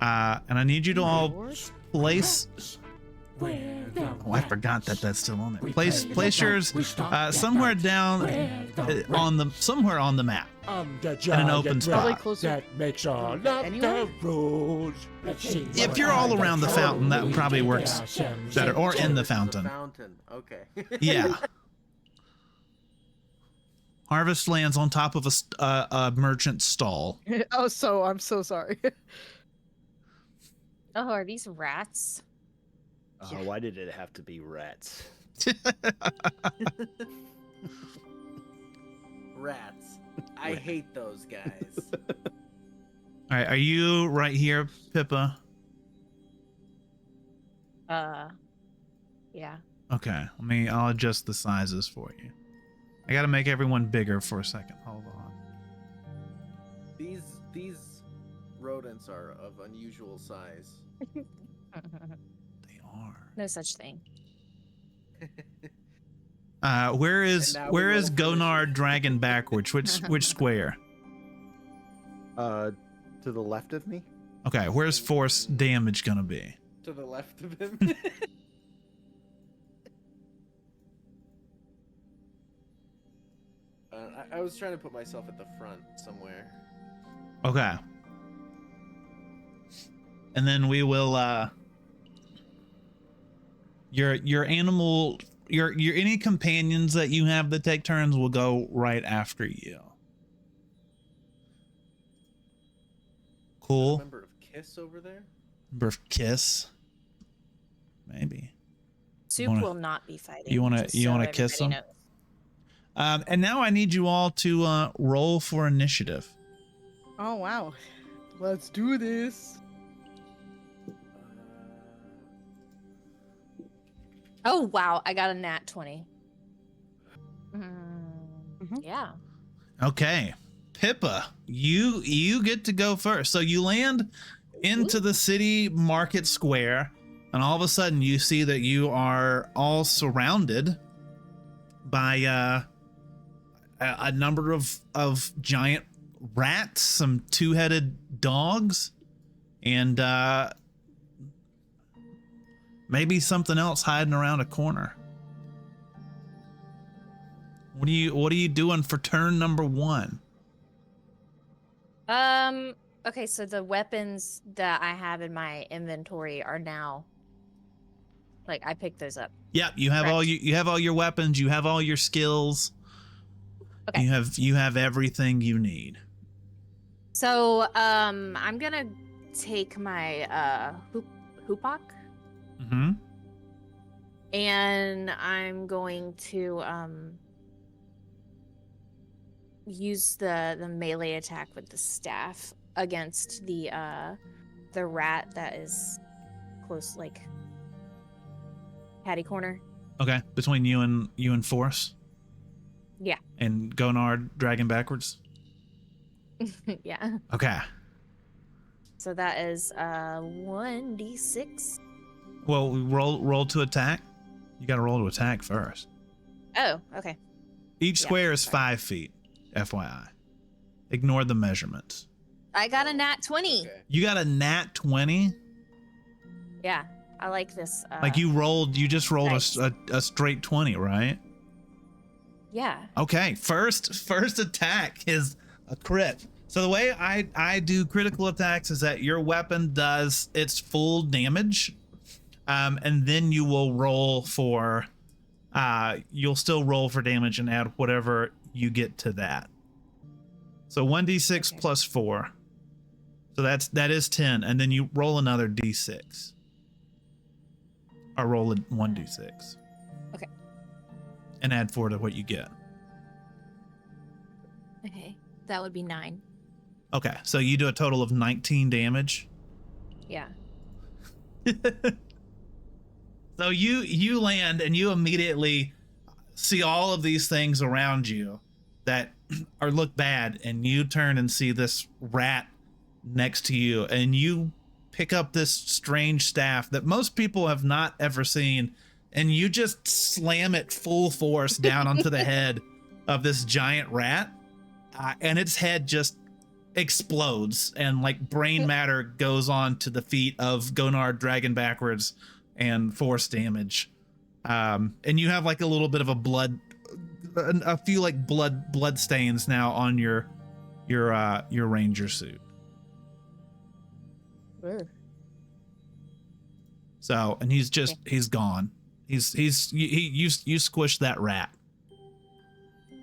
And I need you to all place. Where Oh, I forgot that that's still on there. Place yours somewhere down somewhere on the map. In an open spot. That makes all of the rules. If you're all around the fountain, that probably works better, or in the fountain. Okay. Yeah. Harvest lands on top of a merchant stall. Oh, I'm so sorry. Oh, are these rats? Why did it have to be rats? Rats. I hate those guys. All right, are you right here, Pippa? Yeah. Okay, I'll adjust the sizes for you. I gotta make everyone bigger for a second. Hold on. These rodents are of unusual size. They are. No such thing. Where is Gonard dragging backwards? Which square? To the left of me. Okay, where's force damage gonna be? To the left of him. I was trying to put myself at the front somewhere. Okay. And then we will your animal your any companions that you have that take turns will go right after you. Cool. Member of Kiss over there? Member of Kiss? Maybe. Soup will not be fighting. You wanna kiss them? And now I need you all to roll for initiative. Oh, wow. Let's do this. Oh, wow. I got a nat 20. Yeah. Okay. Pippa, you get to go first. So you land into the city market square, and all of a sudden you see that you are all surrounded by a number of giant rats, some two-headed dogs, and maybe something else hiding around a corner. What are you doing for turn number 1? Okay, so the weapons that I have in my inventory are now, like, I picked those up. Yep, you have you have all your weapons, you have all your skills. Okay. You have everything you need. So, I'm gonna take my hoopak. Mm-hmm. And I'm going to use the melee attack with the staff against the rat that is close, like catty corner. Okay, between you and Force. Yeah. And Gonard dragging backwards. Yeah. Okay. So that is 1d6. Well, roll to attack. You got to roll to attack first. Oh, okay. Each square is 5 feet, FYI. Ignore the measurements. I got a nat 20. Okay. You got a nat 20? Yeah, I like this. Like you just rolled a straight 20, right? Yeah. Okay, first attack is a crit. So the way I do critical attacks is that your weapon does its full damage, and then you will roll for, you'll still roll for damage and add whatever you get to that. So 1d6 plus 4. So that is 10, and then you roll another d6. Or roll a 1d6. Okay. And add 4 to what you get. Okay, that would be 9. Okay, so you do a total of 19 damage. Yeah. So you land and you immediately see all of these things around you that look bad, and you turn and see this rat next to you, and you pick up this strange staff that most people have not ever seen, and you just slam it full force down onto the head of this giant rat, and its head just explodes, and like brain matter goes on to the feet of Gonard dragging backwards and force damage. And you have like a little bit of a few like blood stains now on your ranger suit. Ugh. So, and he's gone. You squished that rat.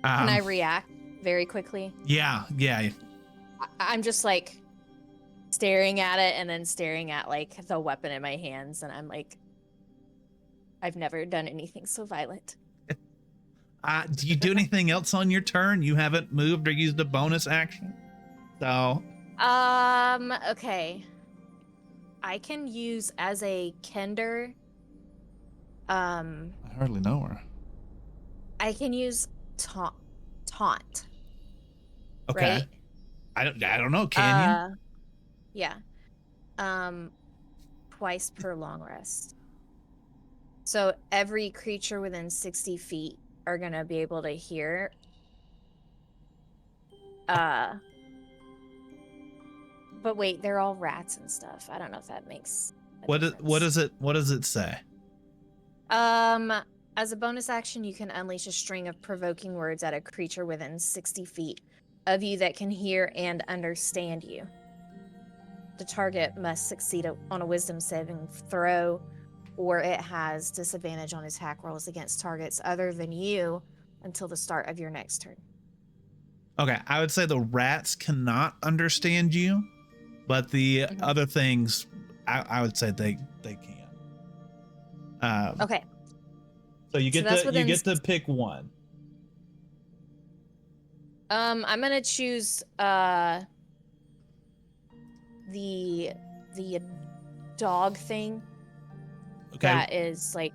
Can I react very quickly? Yeah. I'm just like staring at it and then staring at like the weapon in my hands, and I'm like, I've never done anything so violent. Do you do anything else on your turn? You haven't moved or used a bonus action. So. Okay. I can use as a Kender. I hardly know her. I can use taunt. Okay. Right? I don't know. Can you? Yeah. Twice per long rest. So every creature within 60 feet are gonna be able to hear. But wait, they're all rats and stuff. I don't know if that makes What does it say? As a bonus action, you can unleash a string of provoking words at a creature within 60 feet of you that can hear and understand you. The target must succeed on a wisdom saving throw, or it has disadvantage on attack rolls against targets other than you until the start of your next turn. Okay, I would say the rats cannot understand you, but the other things, I would say they can. Okay. So you get to pick one. I'm gonna choose the dog thing. Okay. That is like,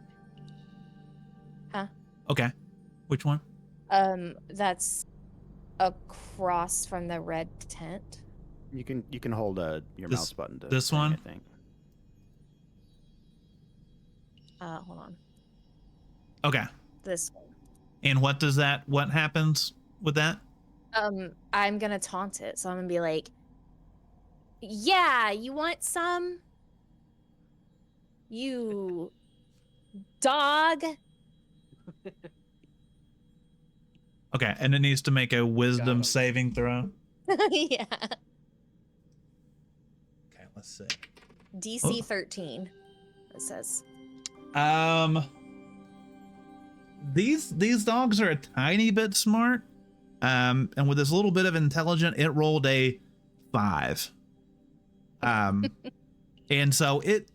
Okay. Which one? that's across from the red tent. You can hold your mouse button to this bring one? it, I think. Hold on. Okay. This one. And what happens with that? I'm gonna taunt it, so I'm gonna be like, yeah, you want some? You dog. Okay, and it needs to make a wisdom him. saving throw. Yeah. Okay, let's see. DC 13, it says. These dogs are a tiny bit smart. And with this little bit of intelligence, it rolled a 5. And so it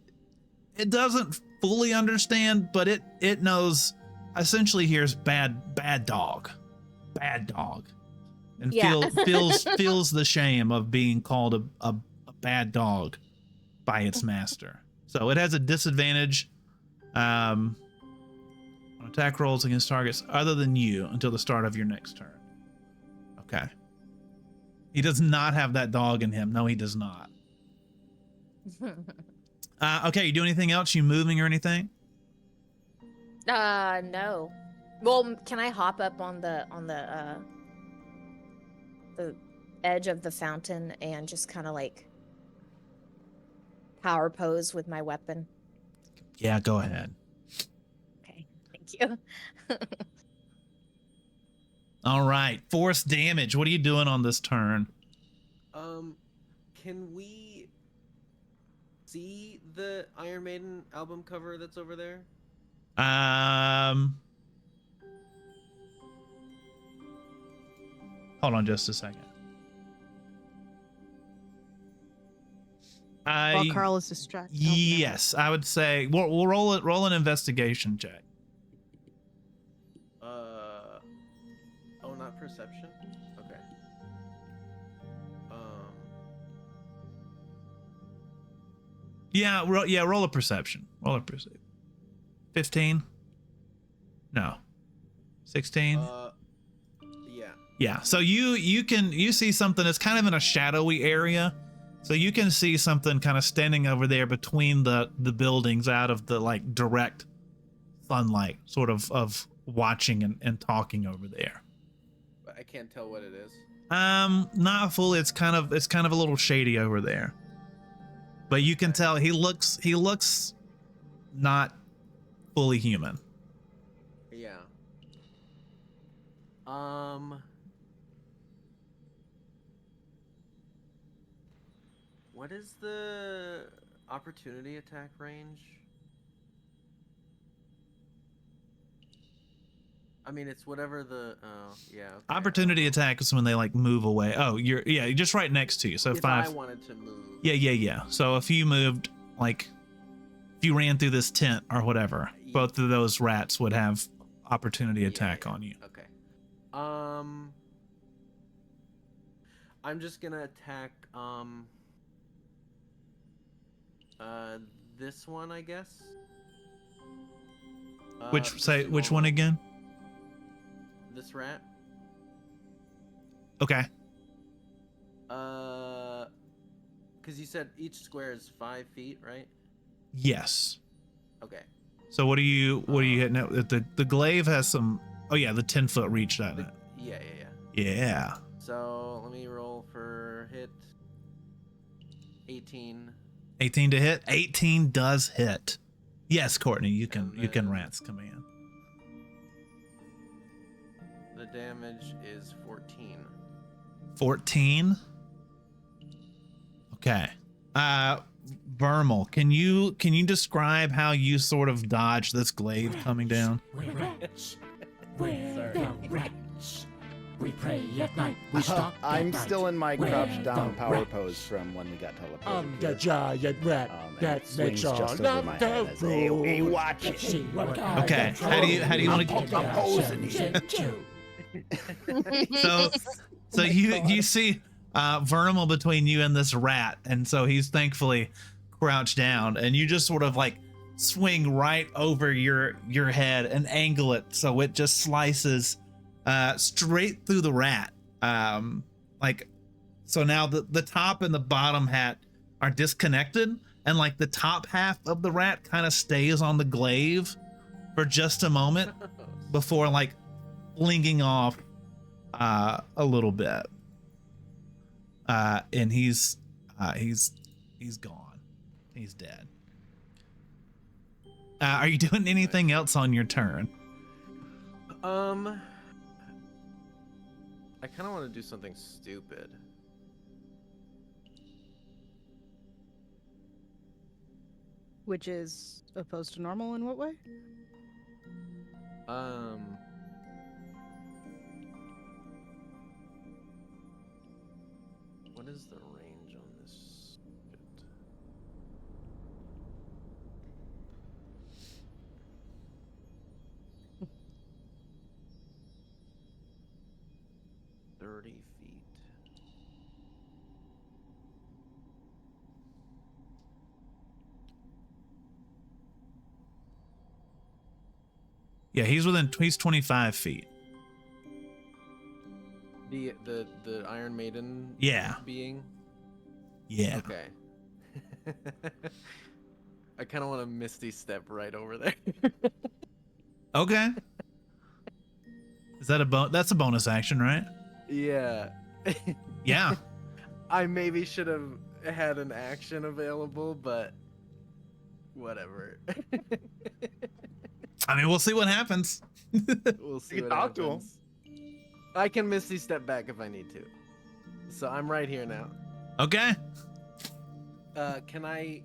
doesn't fully understand, but it knows, essentially hears bad dog, and Yeah. feels the shame of being called a bad dog by its master. So it has a disadvantage on attack rolls against targets other than you until the start of your next turn. Okay. He does not have that dog in him. No, he does not. Okay, you do anything else? You moving or anything? No. Well, can I hop up on the edge of the fountain and just kind of like power pose with my weapon? Yeah, go ahead. Okay, thank you. All right, force damage. What are you doing on this turn? Can we see the Iron Maiden album cover that's over there? Hold on just a second. While Carl is distracted. Yes, I would say we'll roll an investigation check. Oh, not perception? Okay. Roll a perception. 15? No. 16? Yeah. Yeah. So you see something that's kind of in a shadowy area. So you can see something kind of standing over there between the buildings out of the like direct sunlight, sort of watching and talking over there. But I can't tell what it is. Not fully. It's kind of a little shady over there. But you can tell he looks not fully human. Yeah. What is the opportunity attack range? I mean, it's whatever the yeah. Okay. Opportunity attack is when they like move away. Oh, you're just right next to you. So If 5. I wanted to move. Yeah. So if you moved, like, if you ran through this tent or whatever, both of those rats would have opportunity attack on you. Okay. I'm just gonna attack this one, I guess. Which one again? This rat. Okay. Because you said each square is 5 feet, right? Yes. Okay. So what are you hitting at? The glaive has some. Oh yeah, the 10-foot reach, doesn't it? Yeah. Yeah. So let me roll for hit. 18. 18 to hit. 18 does hit. Yes, Courtney, you can rats command. The damage is 14. 14. Okay. Vermal, can you describe how you sort of dodge this glaive coming down? We're rats. We're the rats. We pray at night. We stalk at I'm night. still in my We're crouched down the power rats. pose from when we got teleported. I'm the here. giant rat And that it makes swings all just of over my head the as hey, rules. watch it. See what I Okay, how do you want to? I'm posing here. So you see Vermal between you and this rat, and so he's thankfully crouched down, and you just sort of like swing right over your head and angle it so it just slices straight through the rat. Like, so now the top and the bottom hat are disconnected, and like the top half of the rat kind of stays on the glaive for just a moment before like flinging off a little bit. And he's gone. He's dead. Are you doing anything else on your turn? I kind of want to do something stupid. Which is opposed to normal in what way? What is the range on this? Shit. 30 feet. Yeah, he's 25 feet. The Iron Maiden. Yeah. Being. Yeah. Okay. I kind of want to Misty Step right over there. Okay. Is that that's a bonus action, right? Yeah. Yeah. I maybe should have had an action available, but whatever. I mean, we'll see what happens. We'll see You what can talk to him. happens. I can Misty Step back if I need to. So I'm right here now. Okay. Can I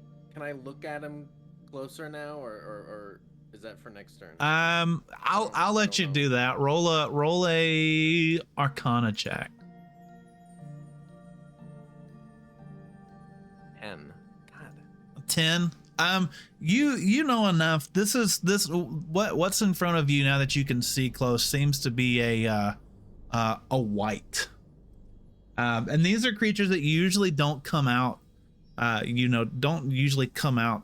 look at him closer now, or is that for next turn? I'll let you do that. Roll a Arcana check. 10. God. 10. You know enough. What's in front of you now that you can see close seems to be a white. And these are creatures that usually don't come out. Don't usually come out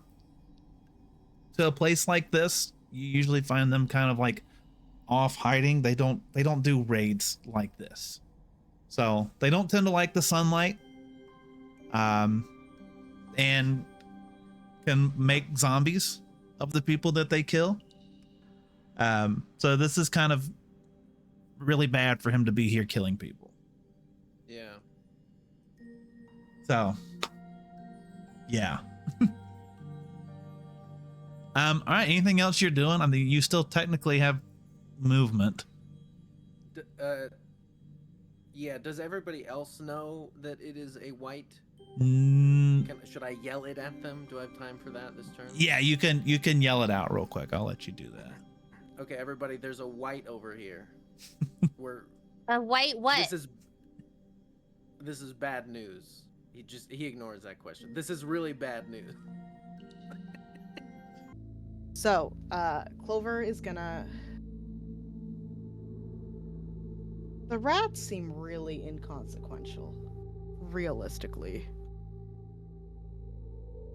to a place like this. You usually find them kind of like off hiding. They don't do raids like this. So they don't tend to like the sunlight. And can make zombies of the people that they kill. So this is kind of really bad for him to be here killing people. So, yeah. All right. Anything else you're doing? I mean, you still technically have movement. Yeah. Does everybody else know that it is a white? Mm, Should I yell it at them? Do I have time for that this turn? yeah, you can yell it out real quick. I'll let you do that. Okay, everybody. There's a white over here. We're A white what? This is bad news. He ignores that question. This is really bad news. So, Clover is gonna. The rats seem really inconsequential, realistically.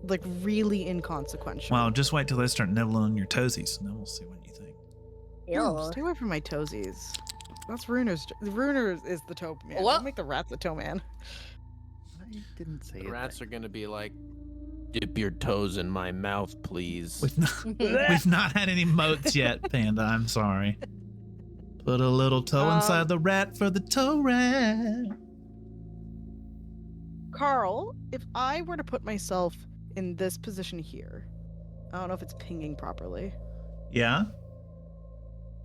Like, really inconsequential. Well, just wait till they start nibbling on your toesies, and then we'll see what you think. Ew, stay away from my toesies. That's Runer's. Runer is the toe man. What? Don't make the rats the toe man. I didn't say The it. rats are gonna be like, dip your toes in my mouth, please. We've not had any moats yet, Panda. I'm sorry. Put a little toe inside the rat for the toe rat. Carl, if I were to put myself in this position here, I don't know if it's pinging properly. Yeah.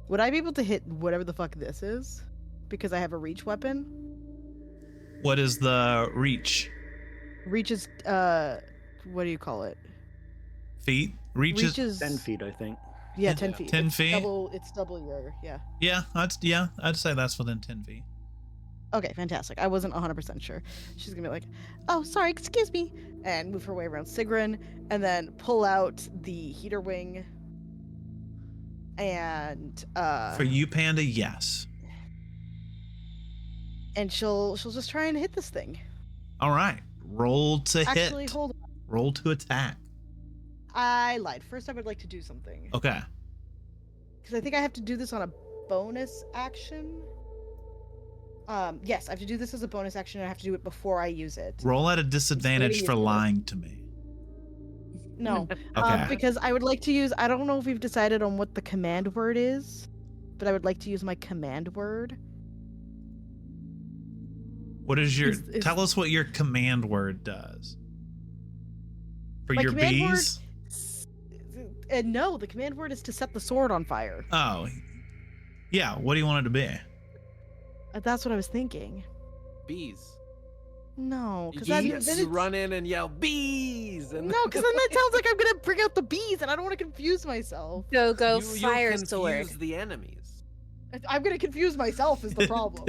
Would I be able to hit whatever the fuck this is? Because I have a reach weapon? What is the reach? Reach is, what do you call it? Feet? Reach is 10 feet, I think. Yeah, 10 feet. 10 It's feet? It's double your, yeah. Yeah, I'd say that's within 10 feet. Okay, fantastic. I wasn't 100% sure. She's gonna be like, oh, sorry, excuse me, and move her way around Sigrun, and then pull out the heater wing, and, For you, Panda, yes. and she'll just try and hit this thing. All right. Roll to Actually, hit. hold on. Roll to attack. I lied. First, I would like to do something. Okay. Because I think I have to do this on a bonus action. Yes, I have to do this as a bonus action, and I have to do it before I use it. Roll at a disadvantage It's for really lying to me. No, Okay. because I would like to use. I don't know if we've decided on what the command word is, but I would like to use my command word. What is your? Is- Tell us what your command word does. For My your command word- bees. And no, the command word is to set the sword on fire. Oh. Yeah. What do you want it to be? That's what I was thinking. Bees. No, You because just run in and yell bees. And No, because then that sounds like I'm gonna bring out the bees, and I don't want to confuse myself. Go you'll fire confuse sword. the enemies. I'm gonna confuse myself is the problem.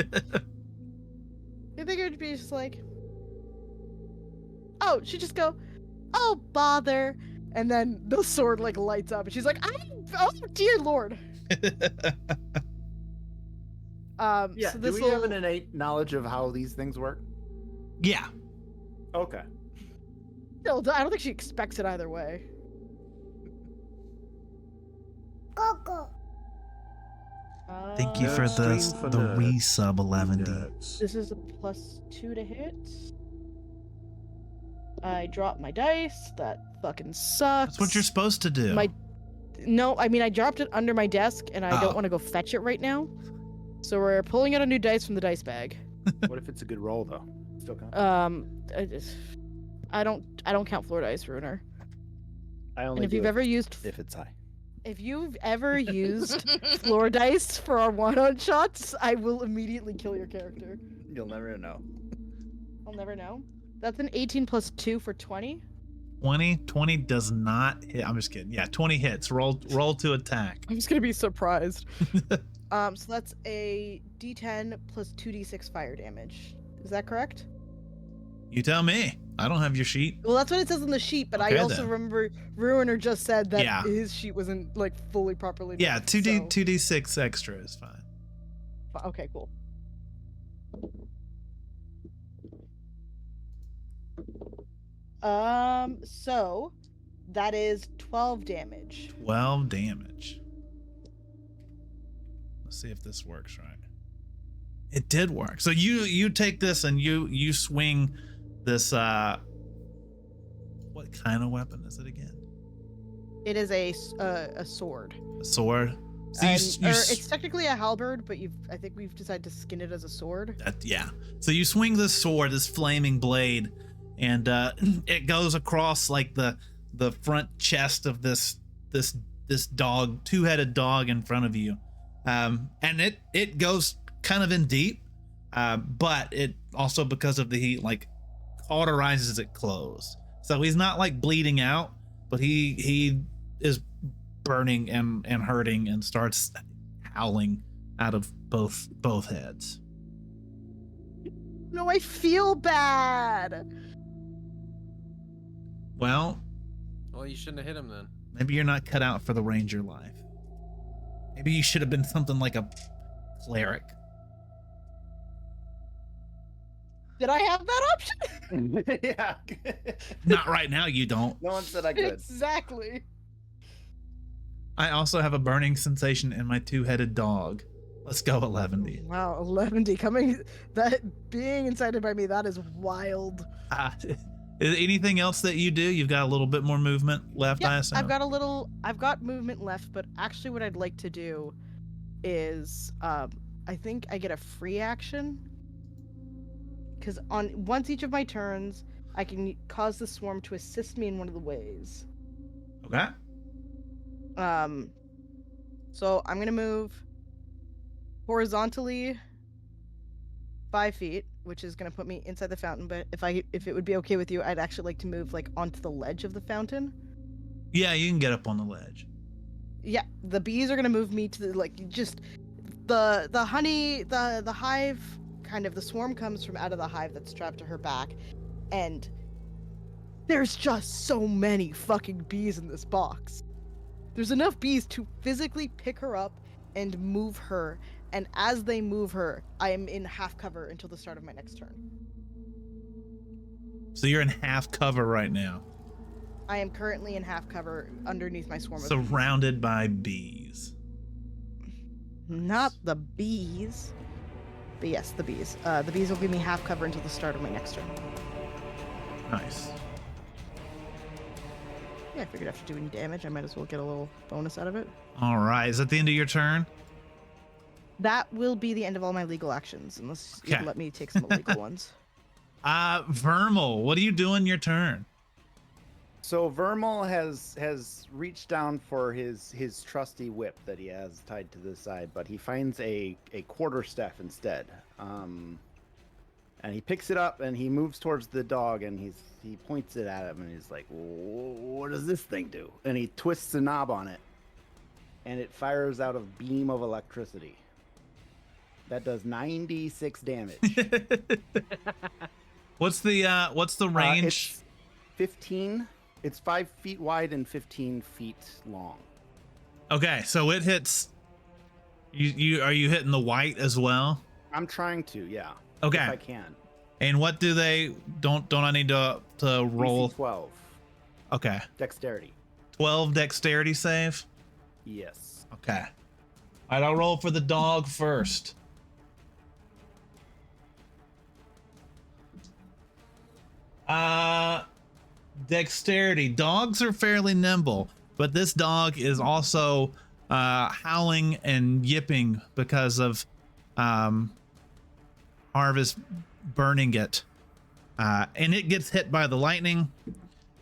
I think it would be just like, oh, she just go, oh bother, and then the sword like lights up, and she's like, oh dear lord. Yeah, So do this we have an innate knowledge of how these things work? Yeah. Okay. No, I don't think she expects it either way. Thank you for Nerds the stream for nerds. resub 11D. Nerds. This is a +2 to hit. I dropped my dice. That fucking sucks. That's what you're supposed to do. No, I mean I dropped it under my desk, and I Oh. don't want to go fetch it right now. So we're pulling out a new dice from the dice bag. What if it's a good roll though? Still count. I don't count floor dice, Runer. I only And if do you've it ever used if it's high. if you've ever used floor dice for our one-on shots, I will immediately kill your character. You'll never know. I'll never know. That's an 18 plus 2 for 20. 20 does not hit. I'm just kidding. Yeah, 20 hits. Roll to attack. I'm just gonna be surprised. So that's a D10 plus 2d6 fire damage. Is that correct? You tell me. I don't have your sheet. Well, that's what it says on the sheet, but Okay, I also then. remember Ruiner just said that Yeah. his sheet wasn't like fully properly. Yeah, made, 2d6 extra is fine. so- Okay, cool. So that is 12 damage. 12 damage. Let's see if this works right. It did work. So you take this and you swing this what kind of weapon is it again? It is a sword. A sword. So It's technically a halberd, but I think we've decided to skin it as a sword. yeah. So you swing this sword, this flaming blade, and it goes across like the front chest of this dog, two-headed dog in front of you, and it goes kind of in deep, but it also, because of the heat, like cauterizes it closed. So he's not like bleeding out, but he is burning and hurting and starts howling out of both heads. No, I feel bad. Well, You shouldn't have hit him then. maybe you're not cut out for the ranger life. Maybe you should have been something like a cleric. Did I have that option? Yeah. Not right now, you don't. No one said I could. Exactly. I also have a burning sensation in my two-headed dog. Let's go 11D. Wow, 11D coming. That being incited by me, that is wild. Is anything else that you do? You've got a little bit more movement left, I Yeah, assume. I've got movement left, but actually what I'd like to do is, I think I get a free action. Because once each of my turns, I can cause the swarm to assist me in one of the ways. Okay. So I'm gonna move horizontally 5 feet, which is gonna put me inside the fountain. But if it would be okay with you, I'd actually like to move like onto the ledge of the fountain. Yeah, you can get up on the ledge. Yeah, the bees are gonna move me to the honey, the hive. Kind of the swarm comes from out of the hive that's strapped to her back, and there's just so many fucking bees in this box. There's enough bees to physically pick her up and move her, and as they move her, I am in half cover until the start of my next turn. So you're in half cover right now, I am currently in half cover underneath my swarm of bees. surrounded by bees. Not the bees. But yes, the bees. The bees will give me half cover until the start of my next turn. Nice. Yeah, I figured after doing damage, I might as well get a little bonus out of it. All right. Is that the end of your turn? That will be the end of all my legal actions, unless Okay. you let me take some illegal ones. Vermal, what are you doing your turn? So Vermal has reached down for his trusty whip that he has tied to the side, but he finds a quarterstaff instead. And he picks it up and he moves towards the dog and he points it at him and he's like, "What does this thing do?" And he twists the knob on it, and it fires out a beam of electricity. That does 96 damage. What's the range? It's 15. It's 5 feet wide and 15 feet long. Okay, so it hits. You are you hitting the white as well? I'm trying to, yeah. Okay. If I can. And what do they? Don't I need to roll? DC 12. Okay, Dexterity. 12 dexterity save. Yes. Okay. All right, I'll roll for the dog first. Dexterity. Dogs are fairly nimble, but this dog is also howling and yipping because of Harvest burning it. And it gets hit by the lightning.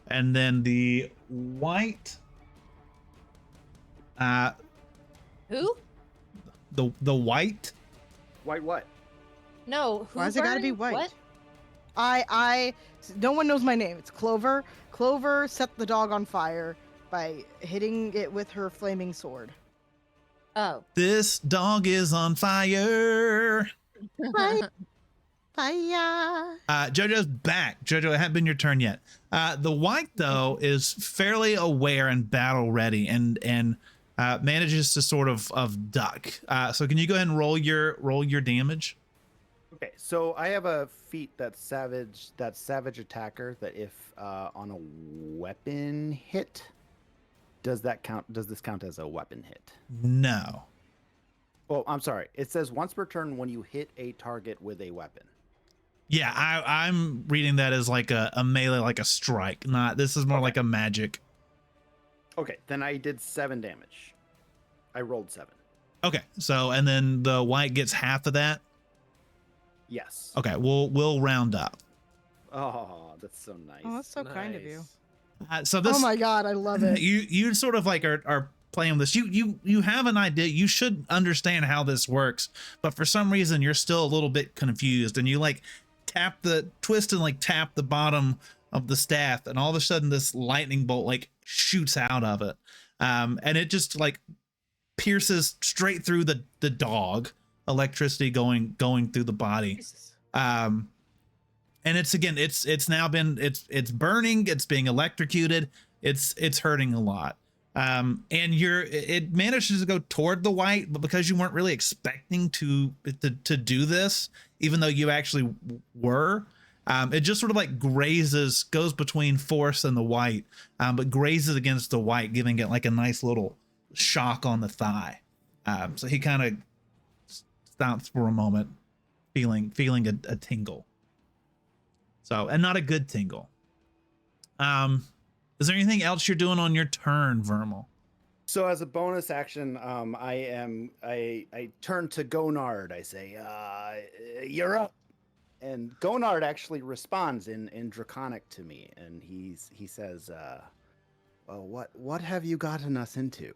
And then the white Who? the white. White what? No. Who Why's it gotta be burned? white? What? No one knows my name. It's Clover. Clover set the dog on fire by hitting it with her flaming sword. Oh. This dog is on fire. Fire. JoJo's back. JoJo, it hadn't been your turn yet. The white though is fairly aware and battle ready, and manages to sort of duck. So can you go ahead and roll your damage? Okay, so I have a feat that's savage attacker, that if on a weapon hit, does this count as a weapon hit? No. Well, I'm sorry. It says once per turn when you hit a target with a weapon. Yeah, I'm reading that as like a melee, like a strike. This is more like a magic. Okay, then I did 7 damage. I rolled 7. Okay, so and then the white gets half of that. Yes. Okay, we'll round up. Oh, that's so nice. Oh, that's so kind of you. So this, Oh my god, I love it. you sort of like are playing with this. You have an idea. You should understand how this works, but for some reason you're still a little bit confused, and you like twist and like tap the bottom of the staff, and all of a sudden this lightning bolt like shoots out of it, and it just like pierces straight through the dog. Electricity going through the body. And it's now been it's burning, it's being electrocuted, it's hurting a lot. And it manages to go toward the white, but because you weren't really expecting to do this, even though you actually were, it just sort of like goes between force and the white, but grazes against the white, giving it like a nice little shock on the thigh. So he kind of stops for a moment, feeling a tingle. So, and not a good tingle. Is there anything else you're doing on your turn, Vermal? So as a bonus action, I turn to Gonard. I say, "You're up." And Gonard actually responds in Draconic to me, and he says, "Well, what have you gotten us into?"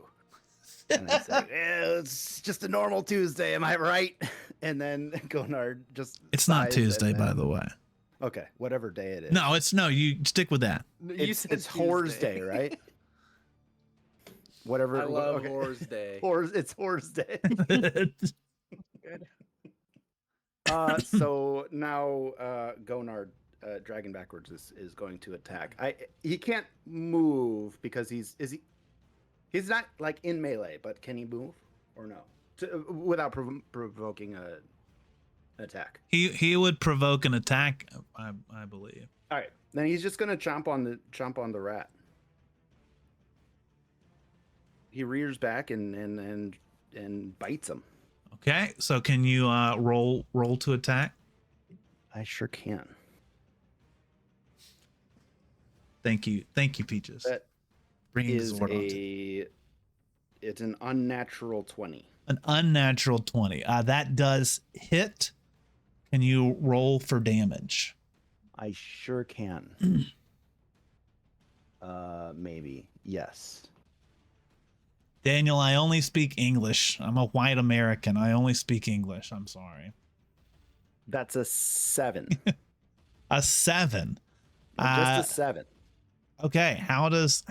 And I say, "It's just a normal Tuesday, am I right?" And then Gonard just It's not sighs, Tuesday, and by then- the way. Okay, whatever day it is. No, you stick with that. it's Whores Day, right? Whatever. I love okay. Horror's Day. It's Whores Day. Good. So now Gonard, dragon backwards, is going to attack. He can't move because he's he's not like in melee, but can he move or no? Without provoking an attack. He would provoke an attack, I believe. All right, then he's just gonna chomp on the rat. He rears back and bites him. Okay, so can you roll to attack? I sure can. Thank you, Peaches. That Bringing the is sword onto. It's an unnatural 20. An unnatural 20. That does hit. Can you roll for damage? I sure can. Maybe. Yes. Daniel, I only speak English. I'm a white American. I only speak English. I'm sorry. That's a 7. A 7. Just a 7. Okay. How does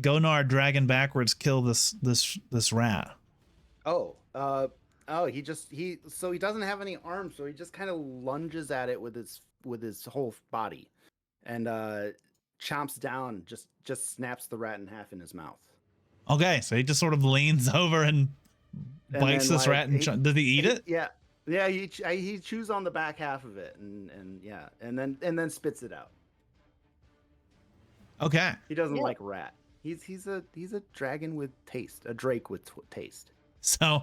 Gonard dragon backwards kill this rat? He doesn't have any arms, so he just kind of lunges at it with his whole body, and chomps down, just snaps the rat in half in his mouth. Okay, so he just sort of leans over and bites then, this rat. And does he eat it? Yeah. He chews on the back half of it, and then spits it out. Okay. He doesn't like rat. He's a dragon with taste, a drake with taste. So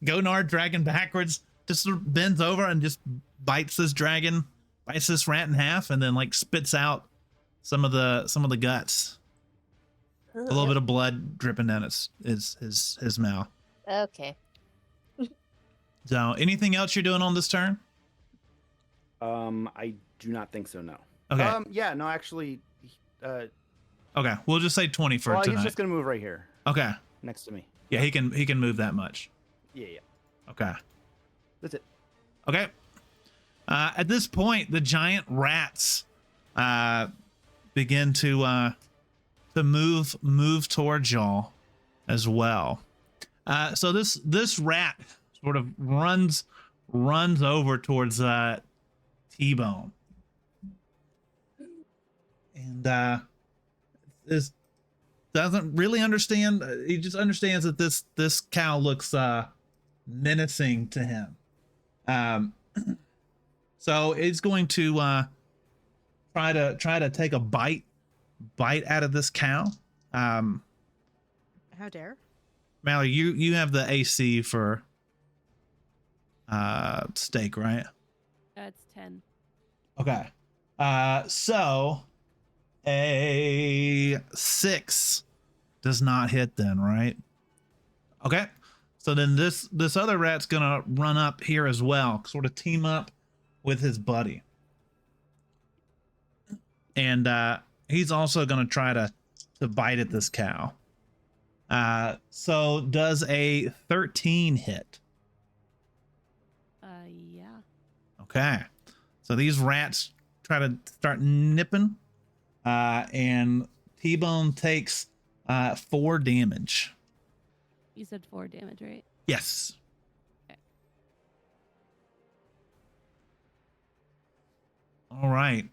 Gonard dragon backwards just sort of bends over and just bites this rat in half, and then like spits out some of the guts. A little bit of blood dripping down his mouth. Okay. So anything else you're doing on this turn? I do not think so. No. Okay. Yeah. No. Actually. Okay. We'll just say 20 for Well, tonight. he's just gonna move right here Okay. next to me. Yeah, he can move that much. Yeah. Okay. That's it. Okay. At this point, the giant rats begin to move towards y'all as well. So this rat sort of runs over towards T-Bone, and this doesn't really understand. He just understands that this cow looks menacing to him. So he's going to try to take a bite out of this cow. How dare? Mallory, you have the AC for steak, right? That's 10. Okay. So a 6 does not hit then, right? Okay. So then this other rat's gonna run up here as well, sort of team up with his buddy. and he's also going to try to bite at this cow. So does a 13 hit? Yeah. Okay. So these rats try to start nipping, and T-Bone takes 4 damage. You said 4 damage, right? Yes. Okay. All right.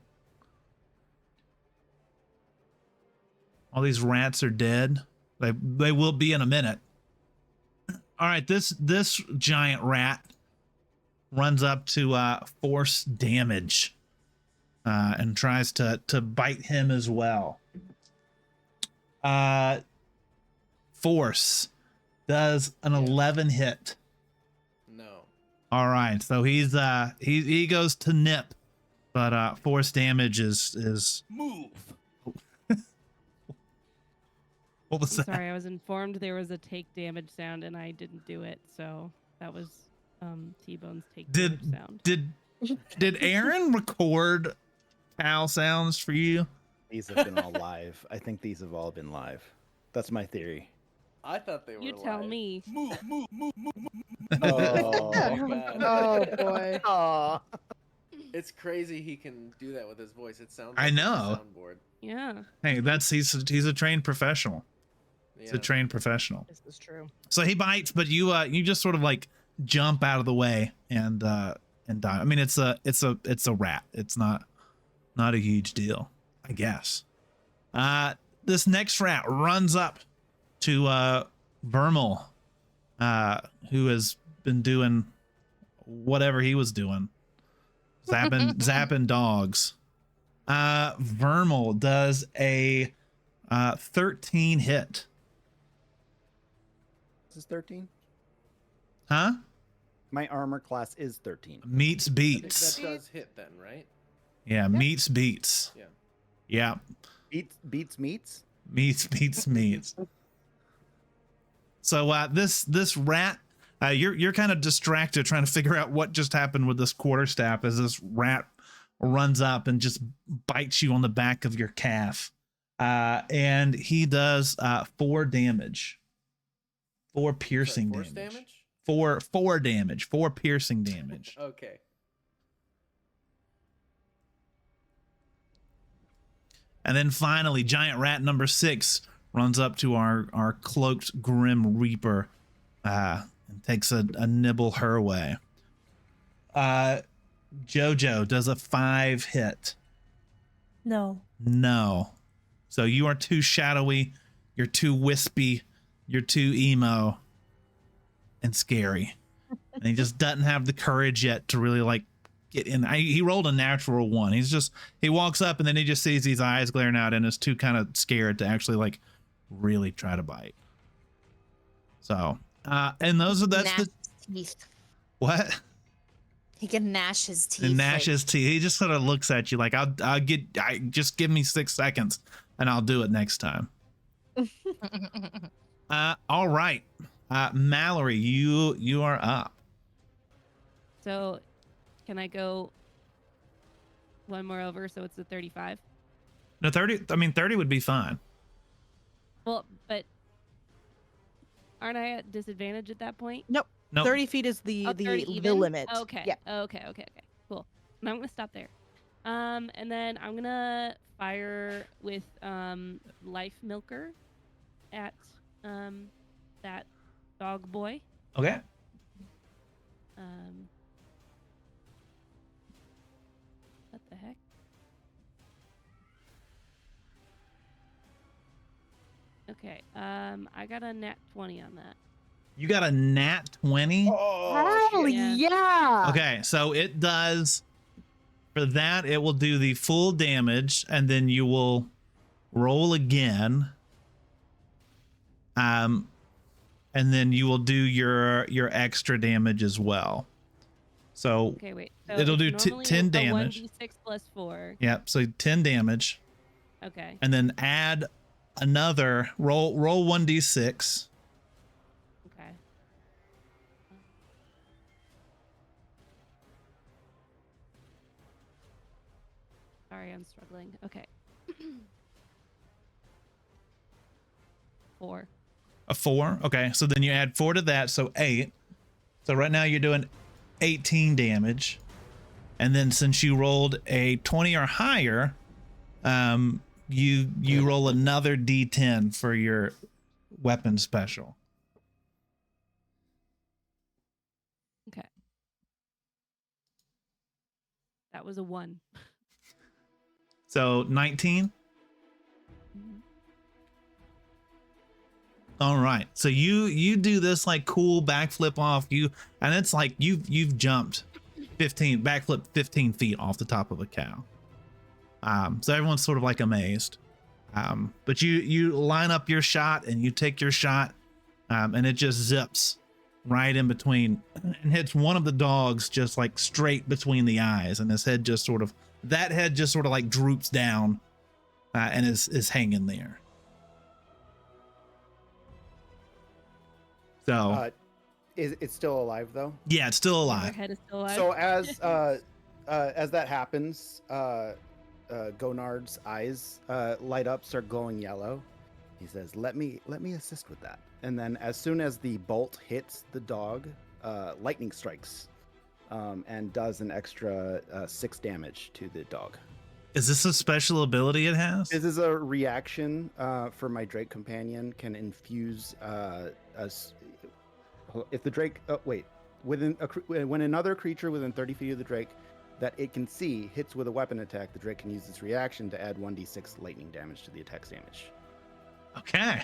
All these rats are dead. They will be in a minute. All right, this giant rat runs up to force damage, and tries to bite him as well. Force does an 11 hit. No. All right, so he goes to nip, but force damage is Move. what was I'm that? sorry, I was informed there was a take damage sound and I didn't do it, so that was T-Bone's take damage sound. Did Aaron record cow sounds for you? These have been all live. I think these have all been live. That's my theory. I thought they were You tell live. me. Move. Oh my god. Oh boy. Aw. It's crazy he can do that with his voice. It sounds I like know. a soundboard. Yeah. Hey, he's a trained professional. He's Yeah. a trained professional. This is true. So he bites, but you just sort of like jump out of the way and die. I mean, it's a rat. It's not a huge deal, I guess. This next rat runs up to Vermal, who has been doing whatever he was doing, zapping dogs. Vermal does a 13 hit. This is 13? Huh? My armor class is 13. Meets I think beats. that does hit then, right? Yeah, meets beats. Yeah. Yeah, Beats meats? meets. So this rat, you're kind of distracted trying to figure out what just happened with this quarterstaff as this rat runs up and just bites you on the back of your calf, and he does 4 damage, 4 piercing Sorry, force damage. damage? 4 damage, 4 piercing damage. Okay. And then finally, giant rat number 6 runs up to our cloaked grim reaper, and takes a nibble her way. JoJo does a 5 hit. No. No. So you are too shadowy, you're too wispy, you're too emo and scary. And he just doesn't have the courage yet to really like get in. He rolled a natural 1. He walks up and then he just sees these eyes glaring out and is too kind of scared to actually like really try to bite. So, and that's Gnash the his teeth. what? He can gnash his teeth. And gnash his teeth. He just sort of looks at you like, just give me 6 seconds and I'll do it next time. All right. Mallory, you are up. So, can I go one more over so it's a 35? No, 30. I mean, 30 would be fine. Well, but aren't I at disadvantage at that point? No, 30 feet is the 30 the even? limit. Okay. Yeah. Okay. Cool. And I'm gonna stop there. And then I'm gonna fire with Life Milker at that dog boy. Okay. What the heck? Okay. I got a nat 20 on that. You got a nat 20. Hell Yeah. yeah. Okay, so it does. For that, it will do the full damage, and then you will roll again. And then you will do your extra damage as well. So Okay, wait. So it'll do it's normally 10 a damage. 1d6 plus 4. Yep, so 10 damage, Okay. and then add another roll 1d6. Okay. Sorry, I'm struggling. rolling. Okay. 4. A 4. Okay, so then you add 4 to that, so 8. So right now you're doing 18 damage. And then since you rolled a 20 or higher, you roll another D10 for your weapon special. Okay. That was a 1. So 19. All right. So you do this like cool backflip off and it's like you've jumped 15 backflip 15 feet off the top of a cow. So everyone's sort of like amazed. But you line up your shot and you take your shot, and it just zips right in between and hits one of the dogs just like straight between the eyes, and his head just sort of like droops down, and is hanging there. So Is it still alive though? yeah, it's still Their alive. head is still alive. So as that happens, Gonard's eyes light up, start glowing yellow. He says, "Let me assist with that." And then, as soon as the bolt hits the dog, lightning strikes, and does an extra 6 damage to the dog. Is this a special ability it has? This is a reaction for my Drake companion. Can infuse if the Drake. When another creature within 30 feet of the Drake that it can see hits with a weapon attack, the Drake can use its reaction to add 1d6 lightning damage to the attack's damage. Okay.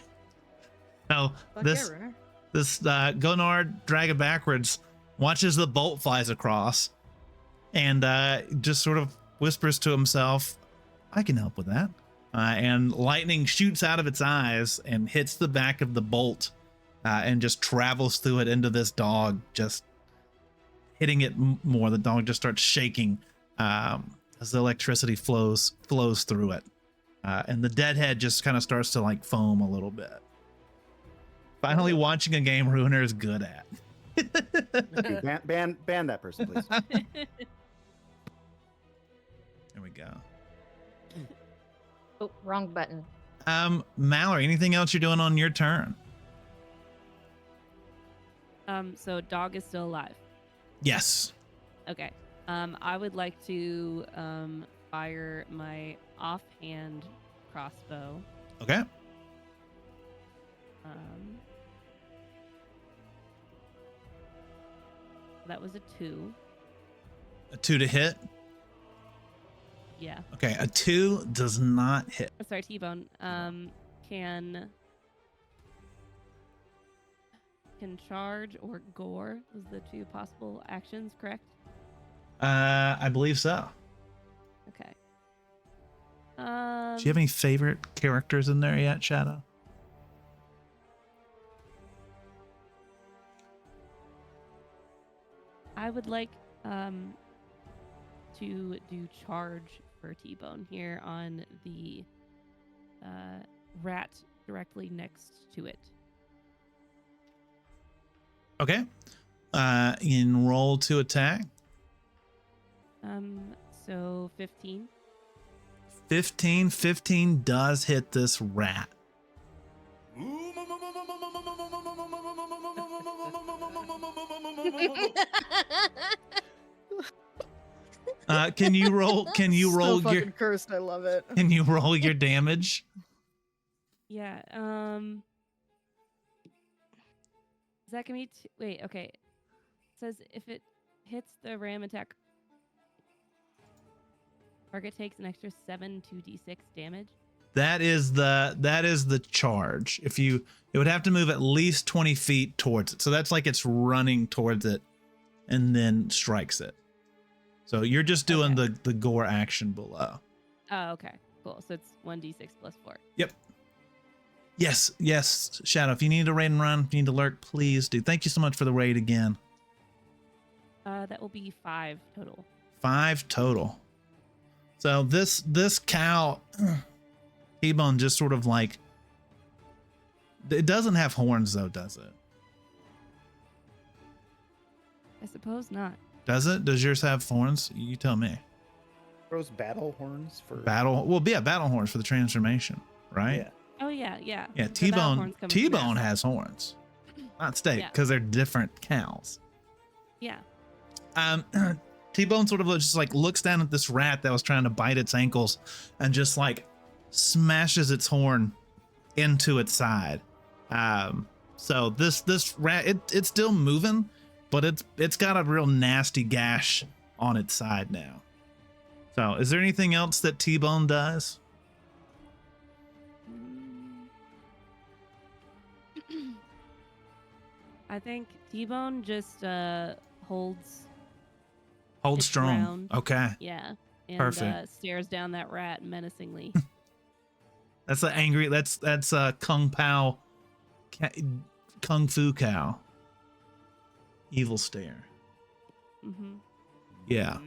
So Fuck this yeah, Runner. this Gonard dragon backwards watches the bolt flies across, and just sort of whispers to himself, "I can help with that." And lightning shoots out of its eyes and hits the back of the bolt, and just travels through it into this dog, just hitting it more. The dog just starts shaking as the electricity flows through it, and the dead head just kind of starts to like foam a little bit. Finally, watching a game Ruiner is good at. Okay, ban that person, please. There we go. Oh, wrong button. Mallory, anything else you're doing on your turn? So dog is still alive. Yes. Okay. I would like to fire my offhand crossbow. Okay. That was a 2. A 2 to hit. Yeah. Okay, a 2 does not hit. Oh, sorry, T-Bone. Can charge or gore was the 2 possible actions, correct? I believe so. Okay. Do you have any favorite characters in there yet, Shadow? I would like to do charge for T-Bone here on the rat directly next to it. Okay. In roll to attack. So 15. 15 does hit this rat. Can you roll So your fucking cursed. I love it. can you roll your damage? Yeah. Is that gonna be wait, okay. It says if it hits the ram attack, target takes an extra 7 2d6 damage. That is the charge. It would have to move at least 20 feet towards it. So that's like it's running towards it and then strikes it. So you're just doing the gore action below. Oh, okay. Cool. So it's 1d6 plus 4. Yep. Yes, Shadow. If you need to raid and run, if you need to lurk, please do. Thank you so much for the raid again. That will be 5 total. 5 total. So this cow, T-Bone just sort of like, it doesn't have horns though, does it? I suppose not. Does it? Does yours have horns? You tell me. Throws battle horns for battle horns for the transformation, right? Yeah. Oh yeah, yeah. Yeah, The battle T-Bone horns come from T-Bone Mass. has horns. Not steak, Yeah. because they're different cows. Yeah. T-Bone sort of just like looks down at this rat that was trying to bite its ankles and just like smashes its horn into its side. So this rat, it's still moving, but it's got a real nasty gash on its side now. So is there anything else that T-Bone does? I think T-Bone just holds Hold its strong. ground. Okay. Yeah. And Perfect. stares down that rat menacingly. That's an angry. That's Kung Pao, Kung Fu Cow. Evil stare. Mm-hmm. Yeah.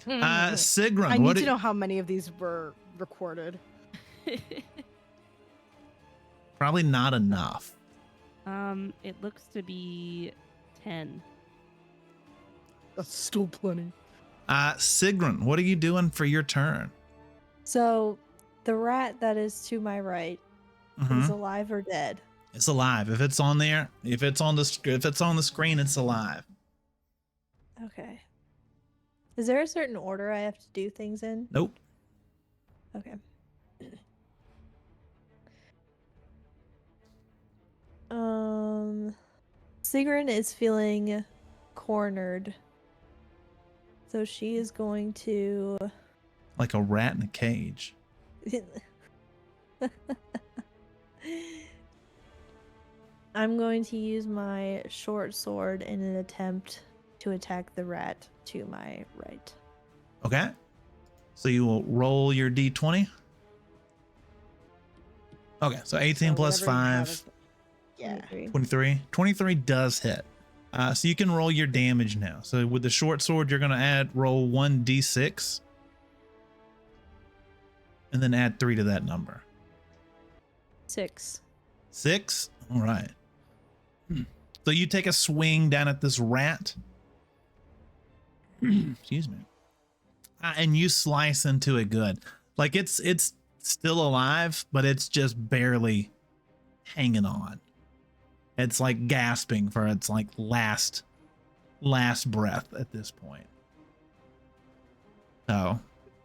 I Sigrun, need what to know how many of these were recorded. Probably not enough. It looks to be 10. That's still plenty. Sigrun, what are you doing for your turn? So, the rat that is to my right is alive or dead? It's alive. If it's on there, if it's on the screen, it's alive. Okay. Is there a certain order I have to do things in? Nope. Okay. Sigrun is feeling cornered. So she is going to Like a rat in a cage. I'm going to use my short sword in an attempt to attack the rat to my right. Okay. So you will roll your d20. Okay, so 18 So plus whatever you have 5, is- Yeah. 23. 23 does hit. So you can roll your damage now. So with the short sword, you're going to roll 1d6. And then add 3 to that number. 6. 6? All right. So you take a swing down at this rat. Excuse me. And you slice into it good. Like it's still alive, but it's just barely hanging on. It's like gasping for its like last breath at this point. So,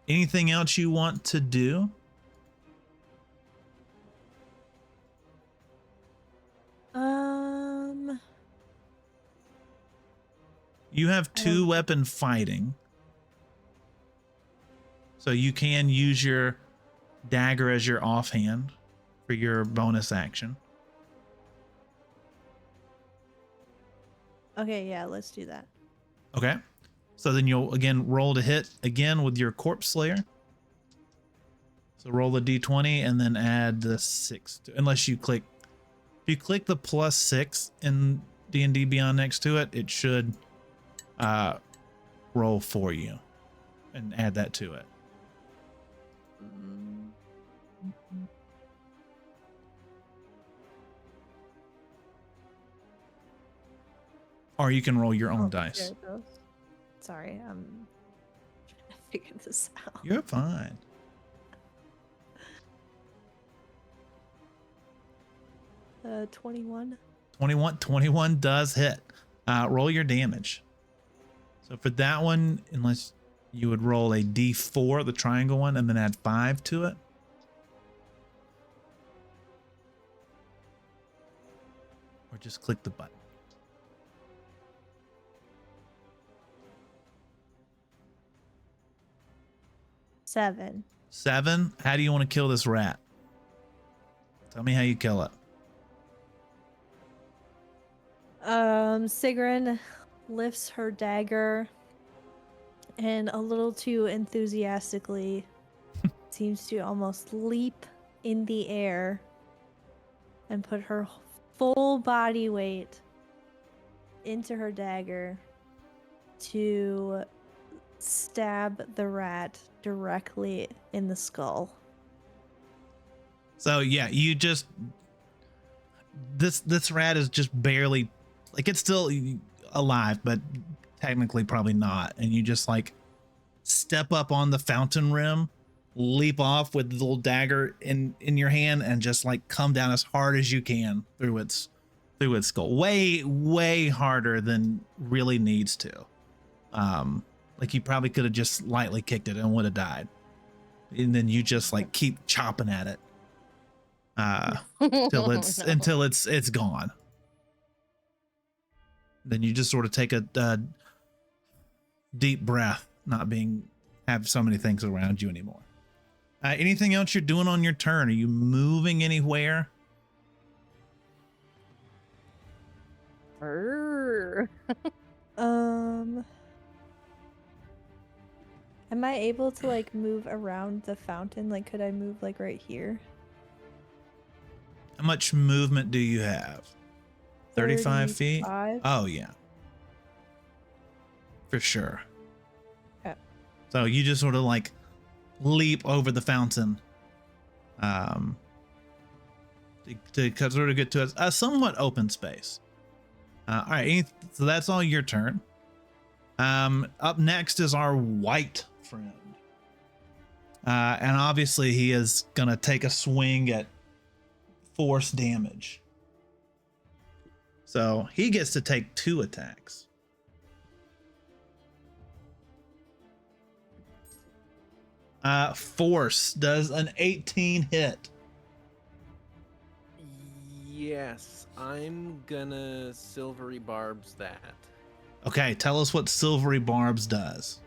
anything else you want to do? You have I 2 don't- weapon fighting. So you can use your dagger as your offhand for your bonus action. Okay, yeah, let's do that. Okay. So then you'll again roll to hit again with your Corpse Slayer. So roll the d20 and then add the 6 to, unless you click. If you click the +6 in D&D Beyond next to it, it should roll for you and add that to it. Or you can roll your own dice. There it goes. Sorry, I'm trying to figure this out. You're fine. Uh, 21. 21 does hit. Roll your damage. So for that one, unless you would roll a d4, the triangle one, and then add 5 to it. Or just click the button. 7. 7. How do you want to kill this rat? Tell me how you kill it. Sigrun lifts her dagger and a little too enthusiastically seems to almost leap in the air and put her full body weight into her dagger to stab the rat directly in the skull. So yeah, you just this rat is just barely, like, it's still alive, but technically probably not. And you just like step up on the fountain rim, leap off with the little dagger in your hand, and just like come down as hard as you can through its skull. Way harder than really needs to. Like you probably could have just lightly kicked it and would have died. And then you just like keep chopping at it until it's gone. Then you just sort of take a deep breath, not have so many things around you anymore. Anything else you're doing on your turn? Are you moving anywhere? Am I able to like move around the fountain? Like, could I move like right here? How much movement do you have? 35 feet? 35? Oh, yeah. For sure. Okay. So you just sort of like leap over the fountain to sort of get to a somewhat open space. All right, so that's all your turn. Up next is our white friend. And obviously he is going to take a swing at force damage. So he gets to take 2 attacks. Force does an 18 hit. Yes, I'm gonna silvery barbs that. Okay, tell us what Silvery Barbs does.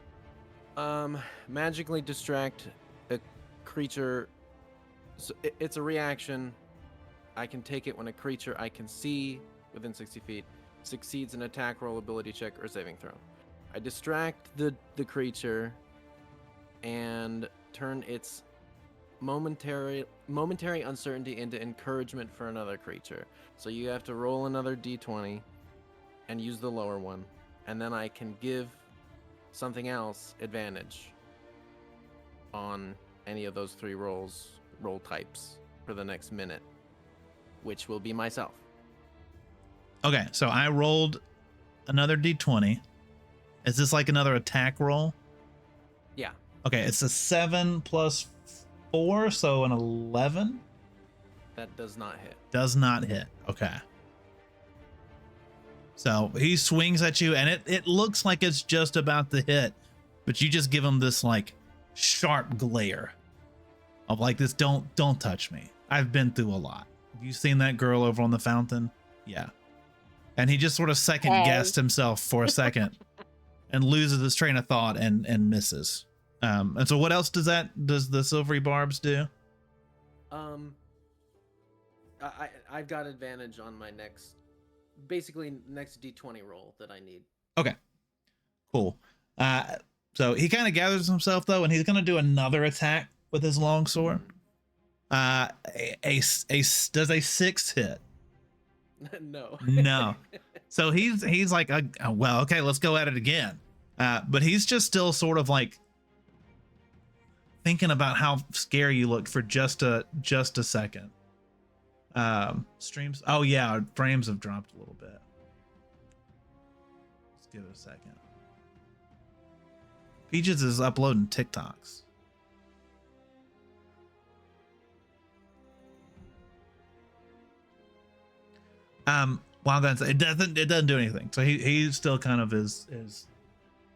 Magically distract a creature. So it's a reaction. I can take it when a creature I can see within 60 feet succeeds an attack roll, ability check, or saving throw. I distract the creature and turn its momentary uncertainty into encouragement for another creature. So you have to roll another d20 and use the lower one, and then I can give something else advantage on any of those 3 roll types for the next minute, which will be myself. Okay, so I rolled another d20. Is this like another attack roll? Yeah. Okay, it's a 7 plus 4, so an 11. That does not hit. Does not hit. Okay. So he swings at you, and it looks like it's just about to hit, but you just give him this like sharp glare of like this, don't touch me. I've been through a lot. Have you seen that girl over on the fountain? Yeah. And he just sort of second guessed himself for a second and loses his train of thought and misses. And so what else does the Silvery Barbs do? I've got advantage on my next d20 roll that I need. Okay, cool. So he kind of gathers himself though, and he's gonna do another attack with his longsword. Does a 6 hit? No. No. So he's like, well, okay, let's go at it again. But he's just still sort of like thinking about how scary you look for just a second. Streams. Oh yeah, our frames have dropped a little bit. Let's give it a second. Peaches is uploading TikToks. While that's it doesn't do anything. So he still kind of is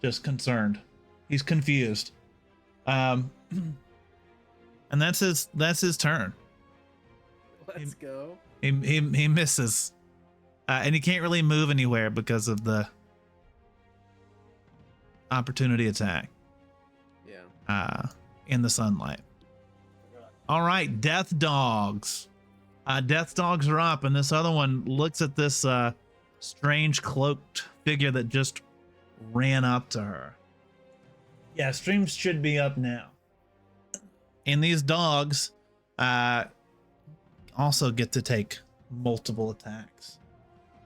just concerned. He's confused. And that's his turn. Let's go. He misses. And he can't really move anywhere because of the opportunity attack. Yeah. In the sunlight. All right, death dogs. Death dogs are up, and this other one looks at this strange cloaked figure that just ran up to her. Yeah, streams should be up now. And these dogs also get to take multiple attacks.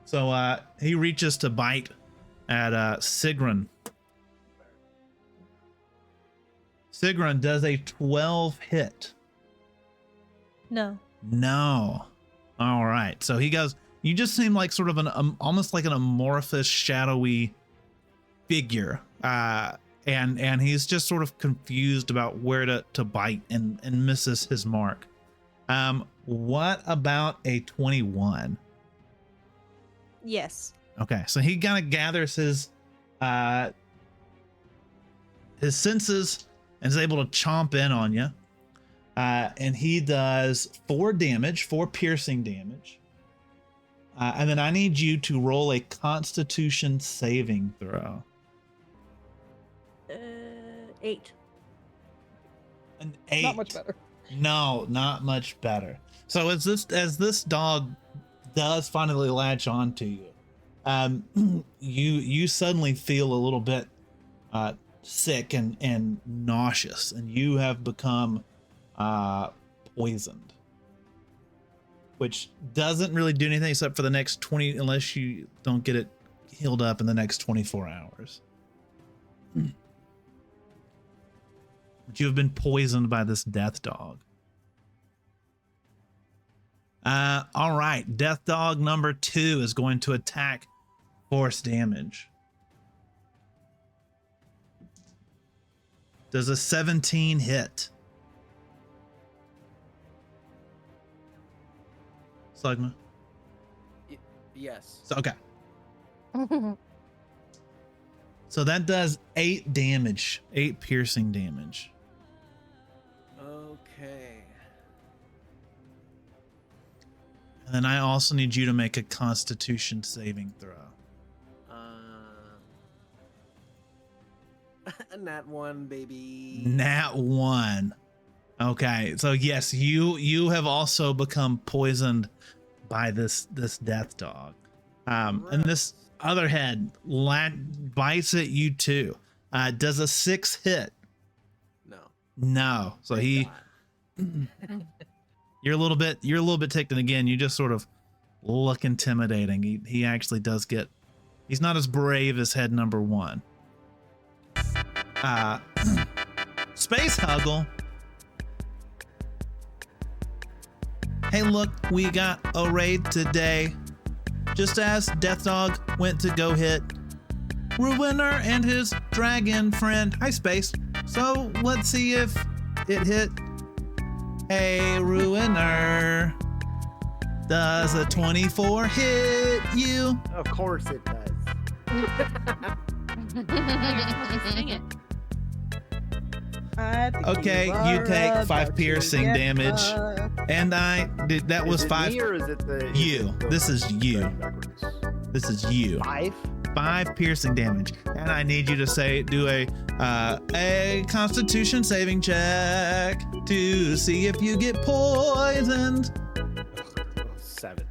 So he reaches to bite at Sigrun. Sigrun does a 12 hit. No. No. All right. So he goes, you just seem like sort of almost like an amorphous, shadowy figure, and he's just sort of confused about where to bite and misses his mark. What about a 21? Yes. Okay, so he kind of gathers his senses and is able to chomp in on you. And he does 4 damage, 4 piercing damage. And then I need you to roll a Constitution saving throw. 8. An 8. Not much better. No, not much better. So as this dog does finally latch on to you, you suddenly feel a little bit sick and nauseous, and you have become poisoned, which doesn't really do anything except for the next 20, unless you don't get it healed up in the next 24 hours. But you have been poisoned by this death dog. All right, death dog number 2 is going to attack force damage. Does a 17 hit? Slugma? Yes. So, okay. So that does 8 damage, 8 piercing damage. Okay. And then I also need you to make a Constitution saving throw. Nat 1, baby. Nat 1. Okay, so yes, you have also become poisoned by this death dog. And this other head bites at you too. Does a 6 hit? No. No. So he you're a little bit ticked, and again, you just sort of look intimidating. He actually does get, he's not as brave as head number 1. Space Huggle. Hey, look, we got a raid today. Just as Death Dog went to go hit Ruiner and his dragon friend. Hi, Space. So let's see if it hit. Hey, Ruiner. Does a 24 hit you? Of course it does. Dang it. I think Okay, you take 5 piercing damage. And that was Is it 5. me or is it the You. This is you. backwards? This is you. 5? 5 piercing damage, and I need you to do a Constitution saving check to see if you get poisoned. 7.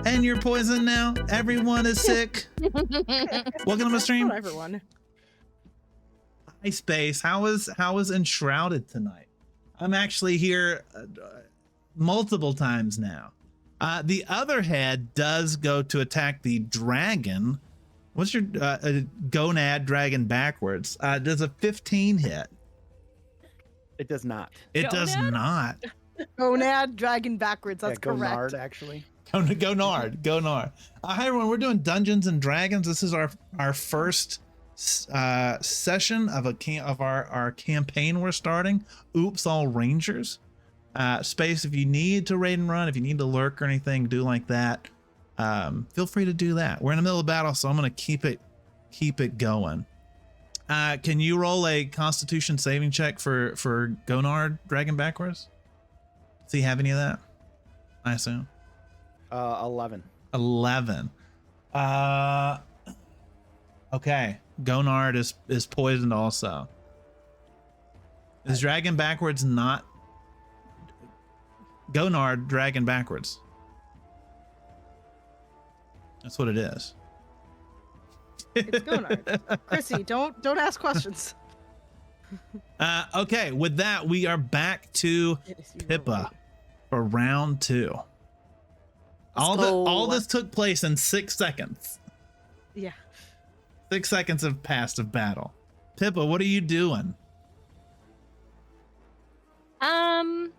And you're poisoned now. Everyone is sick. Welcome to my stream. Not everyone. Hi, Space. How is Enshrouded tonight? I'm actually here multiple times now. The other head does go to attack the dragon. What's your gonad dragon backwards? Does a 15 hit? It does not. It does Gonad? not. Gonad dragon backwards. That's yeah, correct. Gonard, actually. Gonard. Hi everyone, we're doing Dungeons and Dragons. This is our first session of our campaign we're starting. Oops, all Rangers. Space, if you need to raid and run, if you need to lurk or anything, do like that. Feel free to do that. We're in the middle of battle, so I'm gonna keep it going. Can you roll a Constitution saving check for Gonard Dragon backwards? Does he have any of that? I assume. 11. 11. Okay. Gonard is poisoned also. Is Dragon backwards not? Gonard Dragon backwards. That's what it is. It's Gonard. Chrissy, don't ask questions. Okay, with that, we are back to Pippa for round 2. All this took place in 6 seconds. Yeah. 6 seconds have passed of battle. Pippa, what are you doing? I'm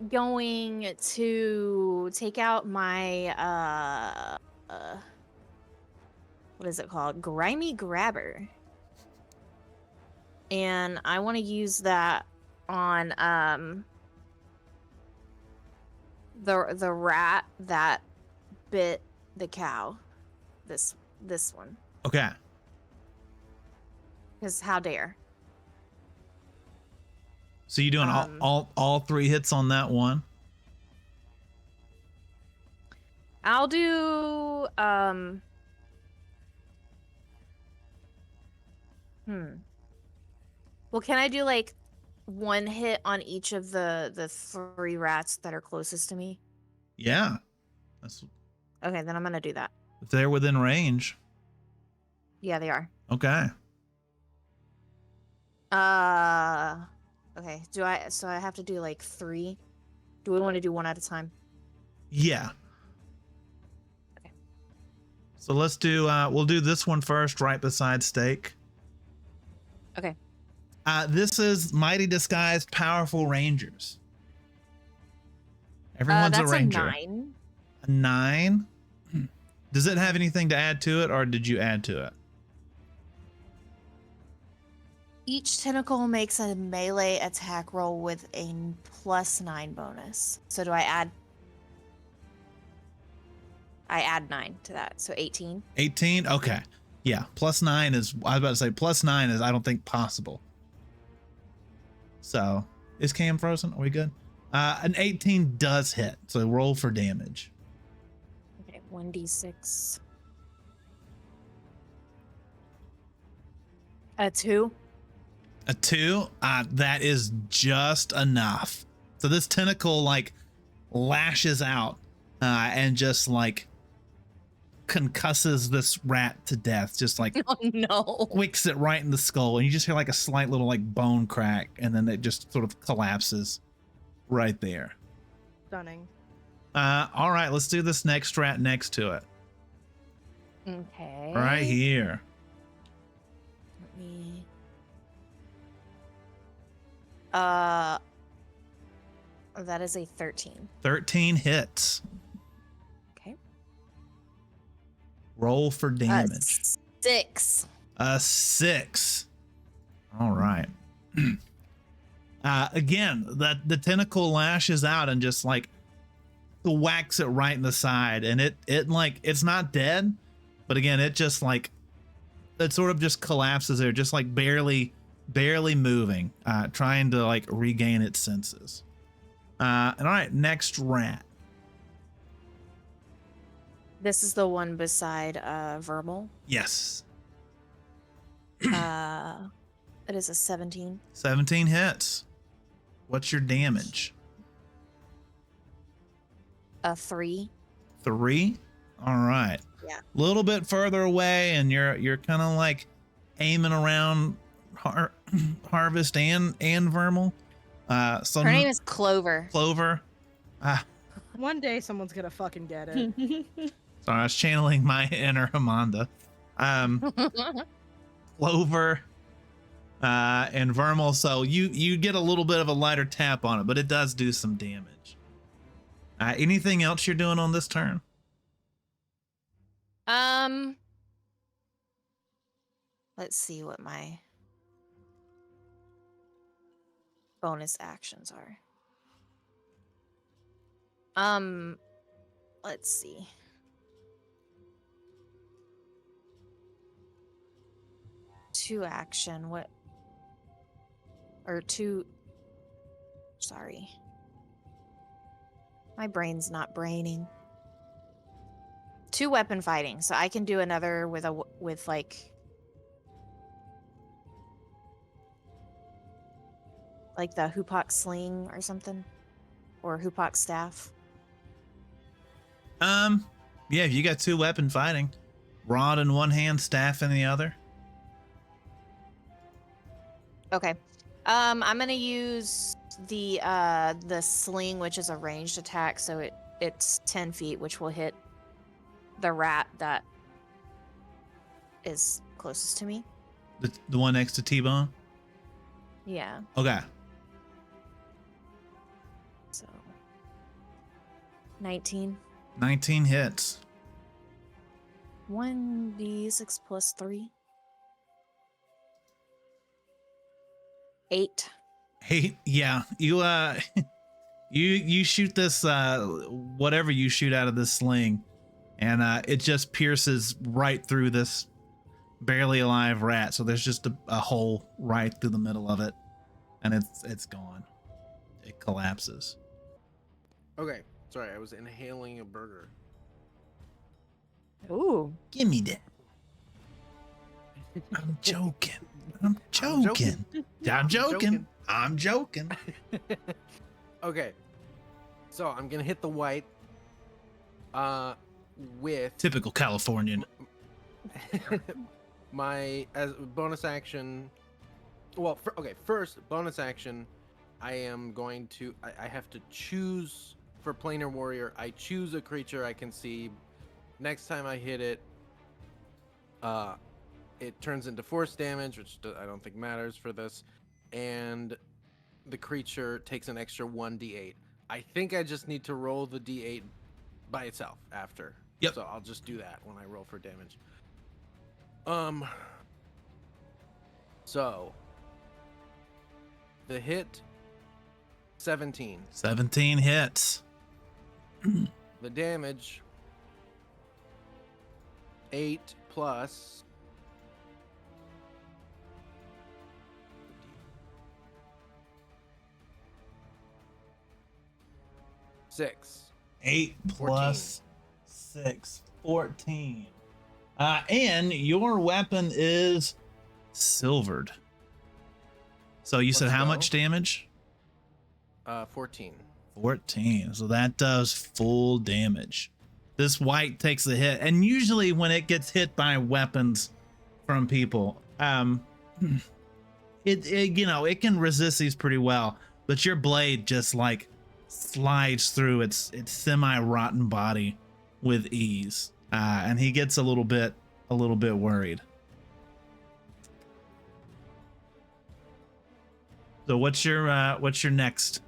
going to take out my what is it called? Grimy Grabber. And I want to use that on the rat that bit the cow. This one. Okay. Because how dare. So you doing all 3 hits on that one? I'll do Well, can I do like 1 hit on each of the 3 rats that are closest to me? Yeah. That's Okay, then I'm gonna do that. if they're within range. Yeah, they are. Okay. Okay. So I have to do like 3? Do we want to do 1 at a time? Yeah. Okay. So let's do we'll do this one first, right beside Steak. Okay. This is Mighty Disguised Powerful Rangers. Everyone's That's a ranger. a 9. A 9? Does it have anything to add to it, or did you add to it? Each tentacle makes a melee attack roll with a +9 bonus. So do I add? I add 9 to that, so 18. 18? Okay. Yeah, +9 is, I was about to say, +9 is, I don't think, possible. So, is Cam frozen? Are we good? An 18 does hit, so roll for damage. Okay, 1d6. A 2. A 2? That is just enough. So this tentacle, like, lashes out and just, like, concusses this rat to death. Just, like, Oh, no. wicks it right in the skull. And you just hear, like, a slight little, like, bone crack. And then it just sort of collapses right there. Stunning. All right, let's do this next rat next to it. Okay. Right here. Let me... that is a 13. 13 hits. Okay. Roll for damage. 6. A 6. All right. Again, the tentacle lashes out and just like whacks it right in the side, and it like, it's not dead, but again, it just like, it sort of just collapses there, just like barely moving, trying to like regain its senses. And all right, next rat. This is the one beside Vermal. Yes. It is a 17. 17 hits. What's your damage? A 3. 3. All right. Yeah. A little bit further away, and you're kind of like aiming around Harvest and Vermal. So Her name is Clover. Clover. One day someone's gonna fucking get it. Sorry, I was channeling my inner Amanda. Clover and Vermal. So you get a little bit of a lighter tap on it, but it does do some damage. Anything else you're doing on this turn? Let's see what my bonus actions are. Let's see. Two action, sorry. My brain's not braining. 2 weapon fighting, so I can do another with like the Hupok sling or something, or Hupok staff. Yeah, if you got 2 weapon fighting, rod in one hand, staff in the other. Okay. I'm gonna use the sling, which is a ranged attack, so it's 10 feet, which will hit the rat that is closest to me. The one next to T-Bone? Yeah. Okay. So 19. 19 hits. 1d6 plus 3. 8. Hey, yeah, you you shoot this whatever you shoot out of this sling, and it just pierces right through this barely alive rat. So there's just a hole right through the middle of it, and it's gone. It collapses. Okay, sorry, I was inhaling a burger. Ooh. Give me that. I'm joking. I'm joking. I'm joking. I'm joking. Okay, so I'm gonna hit the white. With Typical Californian. my as bonus action. Well, first bonus action. I am going to. I have to choose for planar warrior. I choose a creature I can see. Next time I hit it, it turns into force damage, which I don't think matters for this, and the creature takes an extra 1d8. I think I just need to roll the d8 by itself after. Yep. So I'll just do that when I roll for damage. So the hit 17. 17 hits. The damage 8 plus 6. 8 plus 6, 14. And your weapon is silvered. So you said Let's how go. much damage? 14. 14. So that does full damage. This white takes the hit, and usually when it gets hit by weapons from people, it can resist these pretty well. But your blade just like slides through its semi-rotten body with ease, and he gets a little bit worried. So what's your next?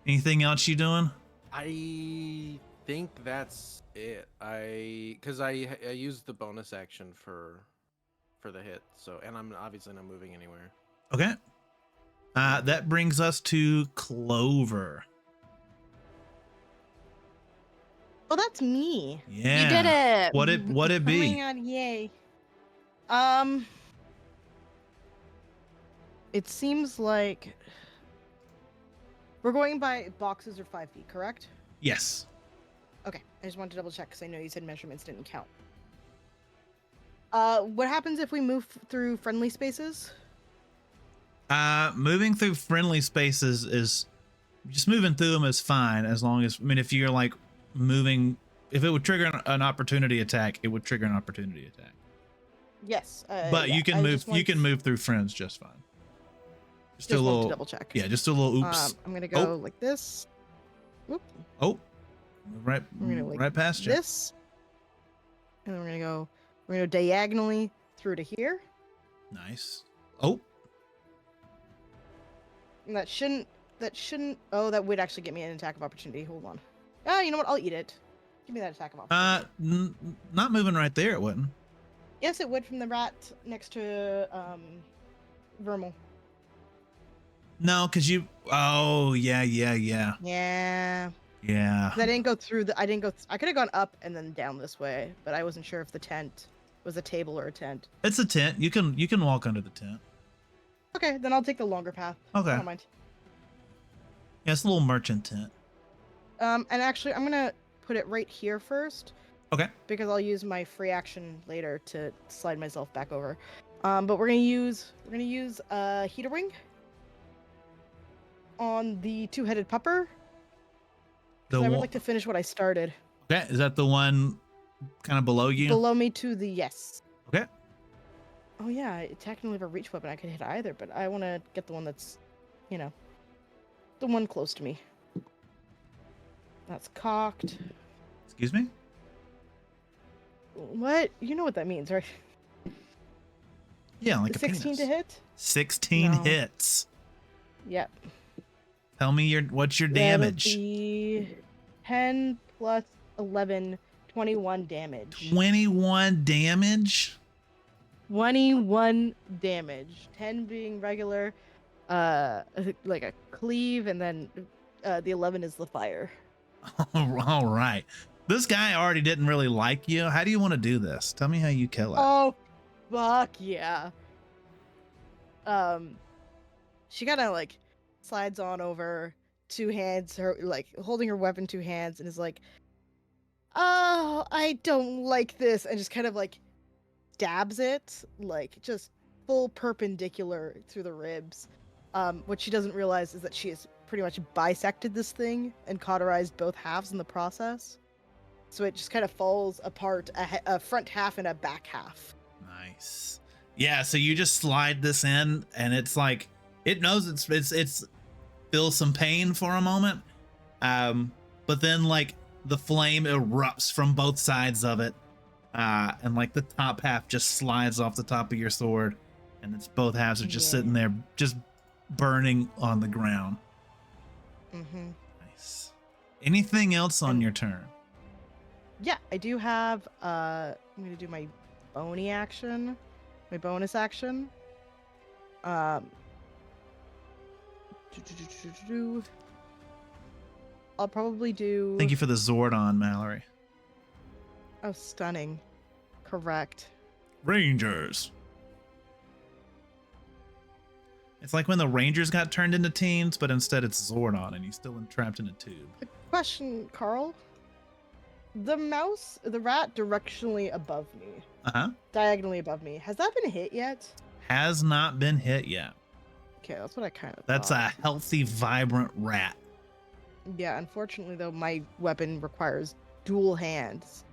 Anything else you doing? I think that's it. Because I used the bonus action for the hit. So, and I'm obviously not moving anywhere. Okay. That brings us to Clover. Oh, that's me. Yeah. You did it. What it Oh my be? god, yay. It seems like we're going by boxes or 5 feet, correct? Yes. Okay, I just wanted to double check because I know you said measurements didn't count. What happens if we move through friendly spaces? Moving through friendly spaces is just moving through them is fine, as long as, I mean, if you're like moving, if it would trigger an opportunity attack, it would trigger an opportunity attack. Yes. But yeah, you can I move. just You want- can move through friends just fine. Just a wanted little to double check. Yeah, just a little oops. I'm gonna go like this. Whoop. Oh, right, We're gonna like right past you. this, and then we're gonna go diagonally through to here. Nice. Oh, And that shouldn't. Oh, that would actually get me an attack of opportunity. Hold on. Ah, you know what? I'll eat it. Give me that attack of opportunity. not moving right there. It wouldn't. Yes, it would from the rat next to Vermal. No, because you. Oh, yeah. Yeah. Yeah. 'Cause I didn't go through the. I didn't go. I could have gone up and then down this way, but I wasn't sure if the tent was a table or a tent. It's a tent. You can walk under the tent. Okay, then I'll take the longer path. Okay. I don't mind. Yeah, it's a little merchant tent. And actually, I'm gonna put it right here first. Okay. Because I'll use my free action later to slide myself back over. But we're gonna use heater wing on the two-headed pupper. The I would one, like to finish what I started. okay, is that the one kind of below you? Below me to the yes. Okay. Oh yeah, I technically have a reach weapon. I could hit either, but I want to get the one that's, the one close to me. That's cocked. Excuse me? What? You know what that means, right? Yeah, like a 16 penis. to hit? 16 No. hits. Yep. Tell me what's your That'll damage. be 10 plus 11, 21 damage. 21 damage. 21 damage. 10 being regular, like a cleave, and then the 11 is the fire. All right. This guy already didn't really like you. How do you want to do this? Tell me how you kill it. Oh, fuck yeah. She kind of like slides on over, two hands, her like holding her weapon, two hands, and is like, "Oh, I don't like this," and just kind of like stabs it, like just full perpendicular through the ribs. What she doesn't realize is that she has pretty much bisected this thing and cauterized both halves in the process. So it just kind of falls apart, a front half and a back half. Nice. Yeah, so you just slide this in, and it's like it knows it's feels some pain for a moment, but then like the flame erupts from both sides of it, and like the top half just slides off the top of your sword, and it's both halves are just sitting there, just burning on the ground. Mm-hmm. Nice. Anything else on your turn? Yeah, I do have. I'm gonna do my bonus action. I'll probably do. Thank you for the Zordon, Mallory. Oh, stunning. Correct. Rangers. It's like when the Rangers got turned into teens, but instead it's Zordon and he's still trapped in a tube. Question, Carl. The rat directionally above me, diagonally above me, has that been hit yet? Has not been hit yet. Okay, that's what I kind of That's thought. a healthy, vibrant rat. Yeah, unfortunately, though, my weapon requires dual hands.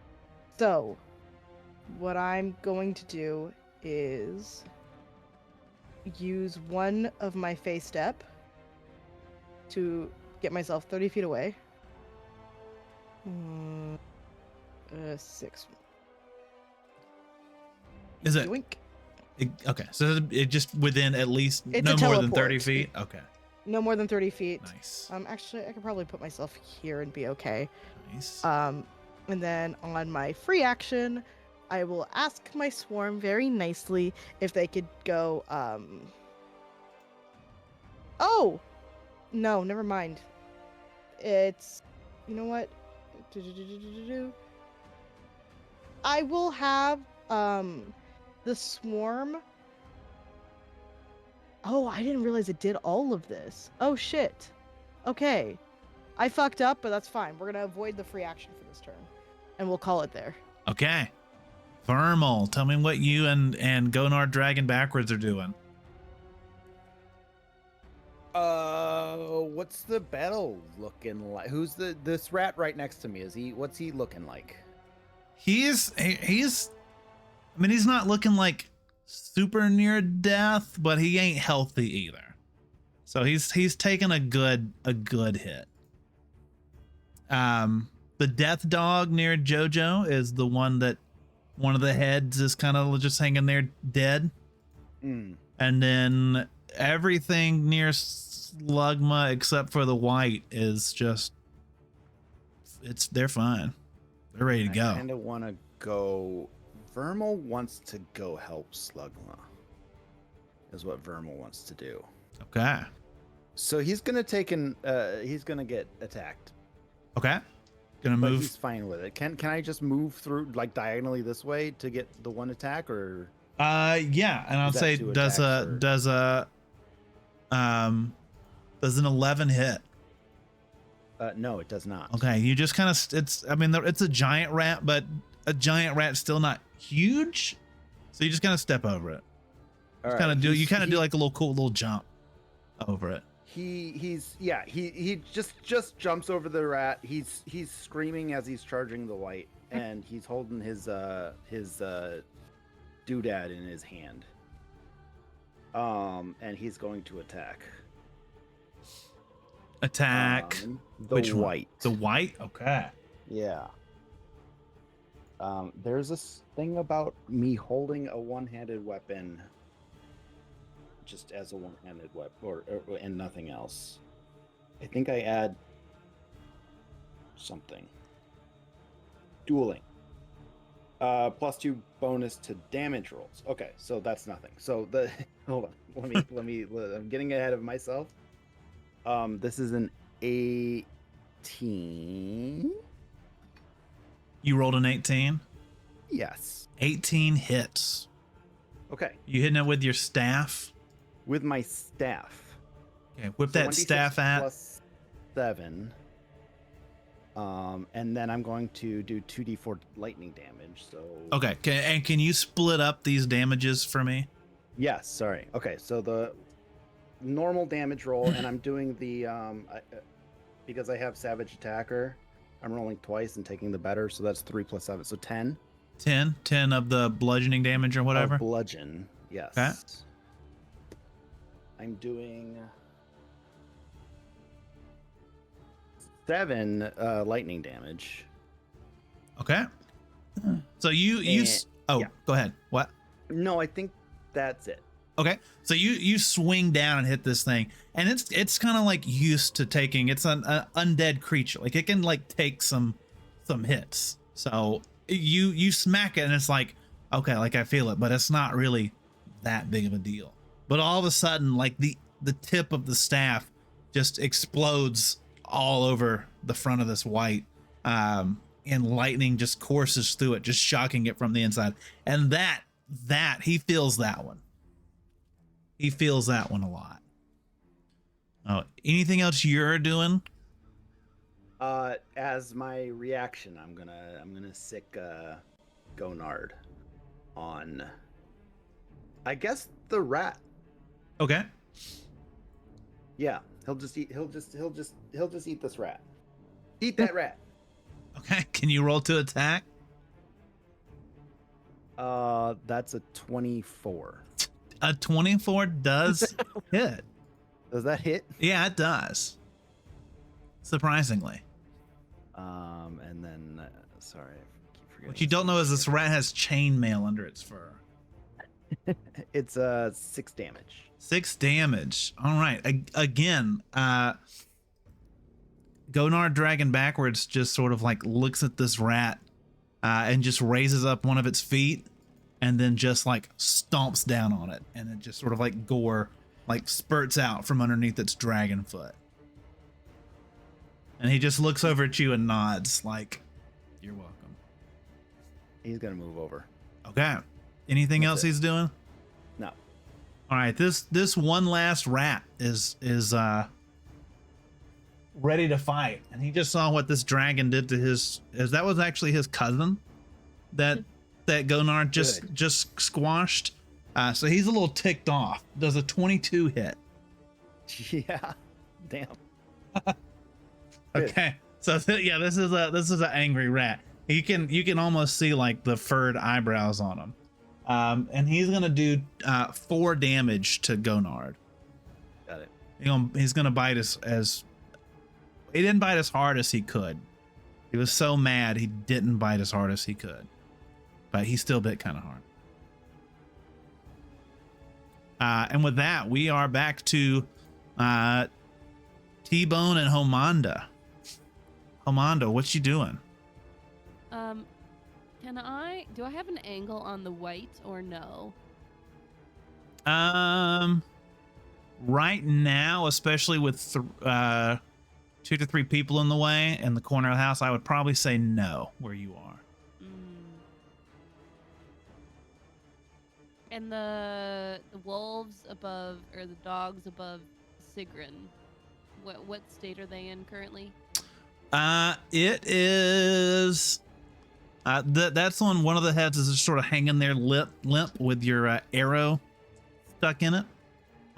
So, what I'm going to do is use one of my phase step to get myself 30 feet away. 6. Is it? Yoink. Okay, so it just within at least It's no a more than teleport. 30 feet? Okay, No more than 30 feet. nice. Actually, I could probably put myself here and be okay. Nice. And then on my free action, I will ask my swarm very nicely if they could go, Oh! No, never mind. It's... You know what? I will have, the swarm... Oh, I didn't realize it did all of this. Oh, shit. Okay. I fucked up, but that's fine. We're gonna avoid the free action for this turn. And we'll call it there. Okay. Thermal, tell me what you and Gonar Dragon backwards are doing. What's the battle looking like? Who's this rat right next to me? What's he looking like? He's I mean, he's not looking like super near death, but he ain't healthy either. So he's taking a good hit. The death dog near JoJo is the one that one of the heads is kind of just hanging there dead. And then everything near Slugma except for the white is just they're fine. They're ready to go. I kind of want to go. Vermal wants to go help Slugma. Is what Vermal wants to do. Okay. So he's gonna he's gonna get attacked. Okay. Gonna But move. he's fine with it. Can I just move through like diagonally this way to get the one attack, or? Yeah, and I'll Is that say two does attacks, or- does an 11 hit? No, it does not. Okay, you just kind of it's a giant rat, but a giant rat's still not huge, so you just kind of step over it. All You right, kind of do he's- like a little cool little jump over it. He just jumps over the rat. He's screaming as he's charging the white, and he's holding his doodad in his hand. And he's going to attack. Attack. The Which one? white. The white. Okay. Yeah. There's this thing about me holding a one-handed weapon just as a one-handed weapon and nothing else. I think I add something. Dueling. +2 bonus to damage rolls. Okay, so that's nothing. So the hold on, I'm getting ahead of myself. This is an 18. You rolled an 18. Yes. 18 hits. Okay, You hitting it with your staff. with my staff. Okay, whip So that 1d6 staff at. +7. And then I'm going to do 2d4 lightning damage. So Okay, and can you split up these damages for me? yes, sorry. Okay, so the normal damage roll, and I'm doing the because I have Savage Attacker, I'm rolling twice and taking the better, so that's 3 + 7, so 10. 10 of the bludgeoning damage or whatever. Bludgeon, yes. Okay. I'm doing 7 lightning damage. Okay. So you yeah. go ahead. What? No, I think that's it. Okay. So you swing down and hit this thing, and it's kind of like used to taking. It's an undead creature. Like it can like take some hits. So you smack it, and it's like, okay, like I feel it, but it's not really that big of a deal. But all of a sudden, like the tip of the staff just explodes all over the front of this white, and lightning just courses through it, just shocking it from the inside. And that he feels that one. He feels that one a lot. Oh, anything else you're doing? As my reaction, I'm gonna sick Gonard on, I guess, the rat. Okay. Yeah, he'll just eat this rat. Eat that rat. Okay. Can you roll to attack? That's a 24. A 24 does hit. Does that hit? Yeah, it does. Surprisingly. And then sorry, I keep forgetting. What you don't know is this rat has chainmail under its fur. It's 6 damage. 6 damage. All right. Again, Gonard dragging backwards just sort of like looks at this rat and just raises up one of its feet and then just like stomps down on it, and it just sort of like gore like spurts out from underneath its dragon foot. And he just looks over at you and nods like, you're welcome. He's gonna move over. Okay. Anything That's else it. he's doing? No. All right, this one last rat is ready to fight, and he just saw what this dragon did to that was actually his cousin that Gonard just squashed. So he's a little ticked off. Does a 22 hit? Yeah. Damn. Okay. So yeah, this is an angry rat. You can almost see like the furred eyebrows on him. And he's gonna do 4 damage to Gonard. Got it. He's gonna bite as he didn't bite as hard as he could. He was so mad he didn't bite as hard as he could, but he still bit kind of hard. And with that, we are back to T-Bone and Homanda. Homanda, what you doing? Do I have an angle on the white or no? Right now, especially with 2 to 3 people in the way in the corner of the house, I would probably say no where you are. And the wolves above, or the dogs above Sigrun, what state are they in currently? It is that's on one of the heads is just sort of hanging there limp with your arrow stuck in it.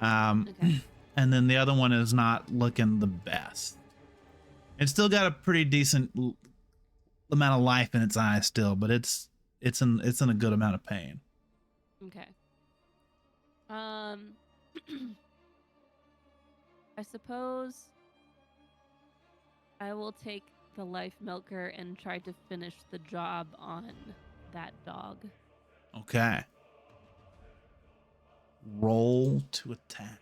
Okay. And then the other one is not looking the best. It's still got a pretty decent amount of life in its eyes still, but it's in a good amount of pain. Okay. I suppose I will take the life milker and try to finish the job on that dog. Okay. Roll to attack.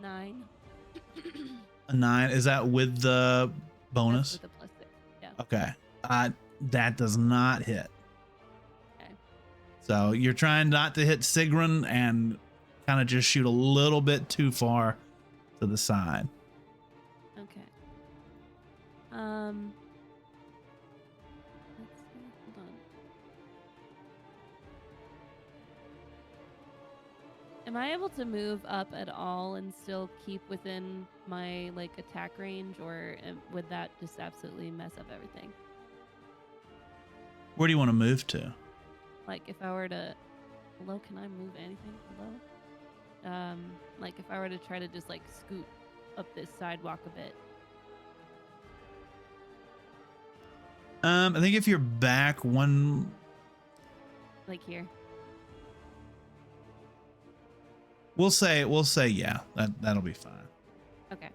Nine. A A 9. Is that with the That's bonus? with the +6. Yeah. Okay. That does not hit. Okay. So you're trying not to hit Sigrun and kind of just shoot a little bit too far to the side. Okay. Let's see. Hold on. Am I able to move up at all and still keep within my like attack range, or would that just absolutely mess up everything? Where do you want to move to? Like if I were to, hello, can I move anything? Hello. Like if I were to try to just like scoot up this sidewalk a bit. I think if you're back one, Like here. we'll say yeah, that'll be fine. Okay.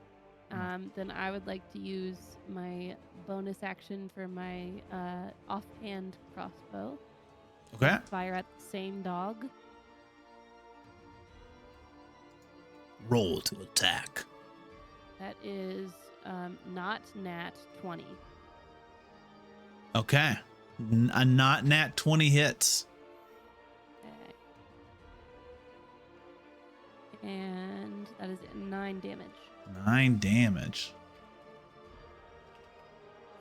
Then I would like to use my bonus action for my offhand crossbow. Okay. Fire at the same dog. Roll to attack. That is not nat 20. Okay. A not nat 20 hits. Okay. And that is 9 damage. 9 damage.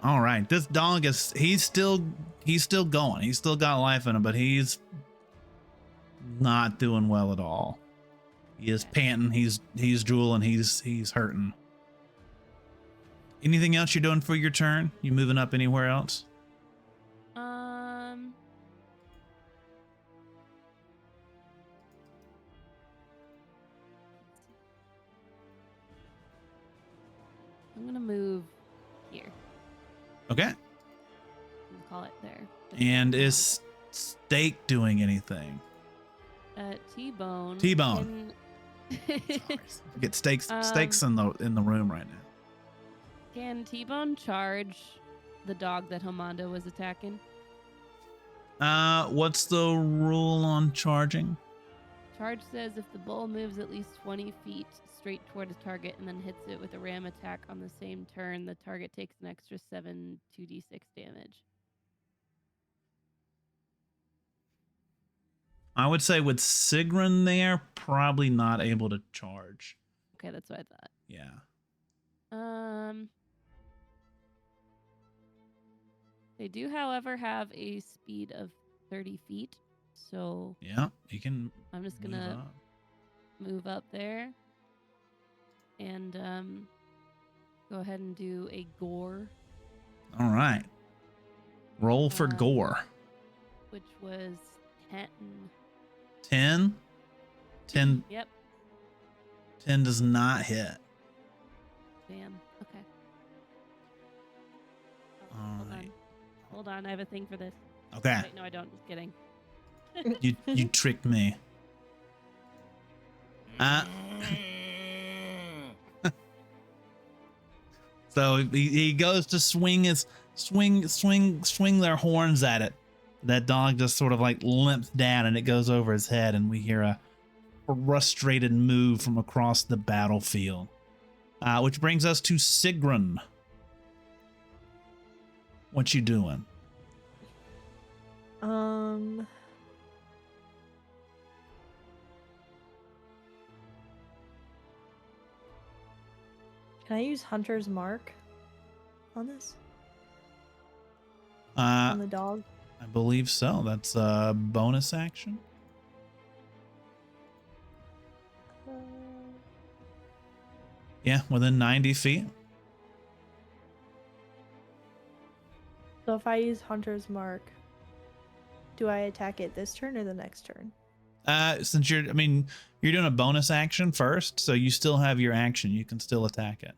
All right. This dog he's still going. He's still got life in him, but he's not doing well at all. He is panting, he's drooling, he's hurting. Anything else you're doing for your turn? You moving up anywhere else? I'm gonna move here. Okay. I'm gonna call it there. And is Steak doing anything? T-Bone. T-Bone. Can, Get Steaks in the room right now. can T-Bone charge the dog that Homanda was attacking? What's the rule on charging? Charge says if the bull moves at least 20 feet straight toward a target and then hits it with a ram attack on the same turn, the target takes an extra 7 2d6 damage. I would say with Sigrun there, probably not able to charge. Okay, that's what I thought. Yeah. They do, however, have a speed of 30 feet, so Yeah, you can. I'm just move gonna up. move up there and go ahead and do a gore, All right. Roll for Um, gore. which was 10. 10. 10 Yep. 10 does not hit. Damn. Okay. Oh, All hold right. on. Hold on. I have a thing for this. Okay. Wait, no, I don't. Just kidding. You tricked me. So he goes to swing their horns at it. That dog just sort of like limps down and it goes over his head, and we hear a frustrated moo from across the battlefield. Which brings us to Sigrun. What you doing? Can I use Hunter's Mark on this? I On the dog? believe so. That's a bonus action. Yeah, within 90 feet. So if I use Hunter's Mark, do I attack it this turn or the next turn? Since you're doing a bonus action first, so you still have your action. You can still attack it.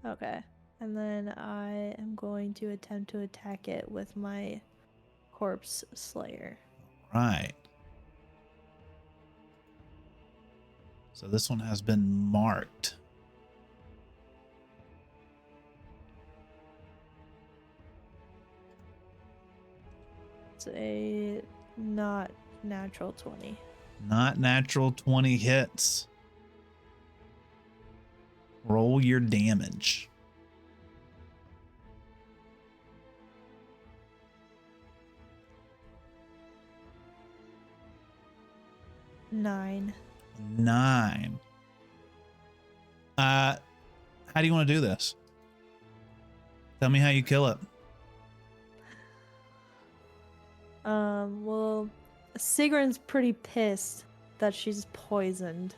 Okay. And then I am going to attempt to attack it with my Corpse Slayer. Right. So this one has been marked. It's a not natural 20. Not natural 20 hits. Roll your damage. Nine. 9. How do you want to do this? Tell me how you kill it. Well, Sigrun's pretty pissed that she's poisoned,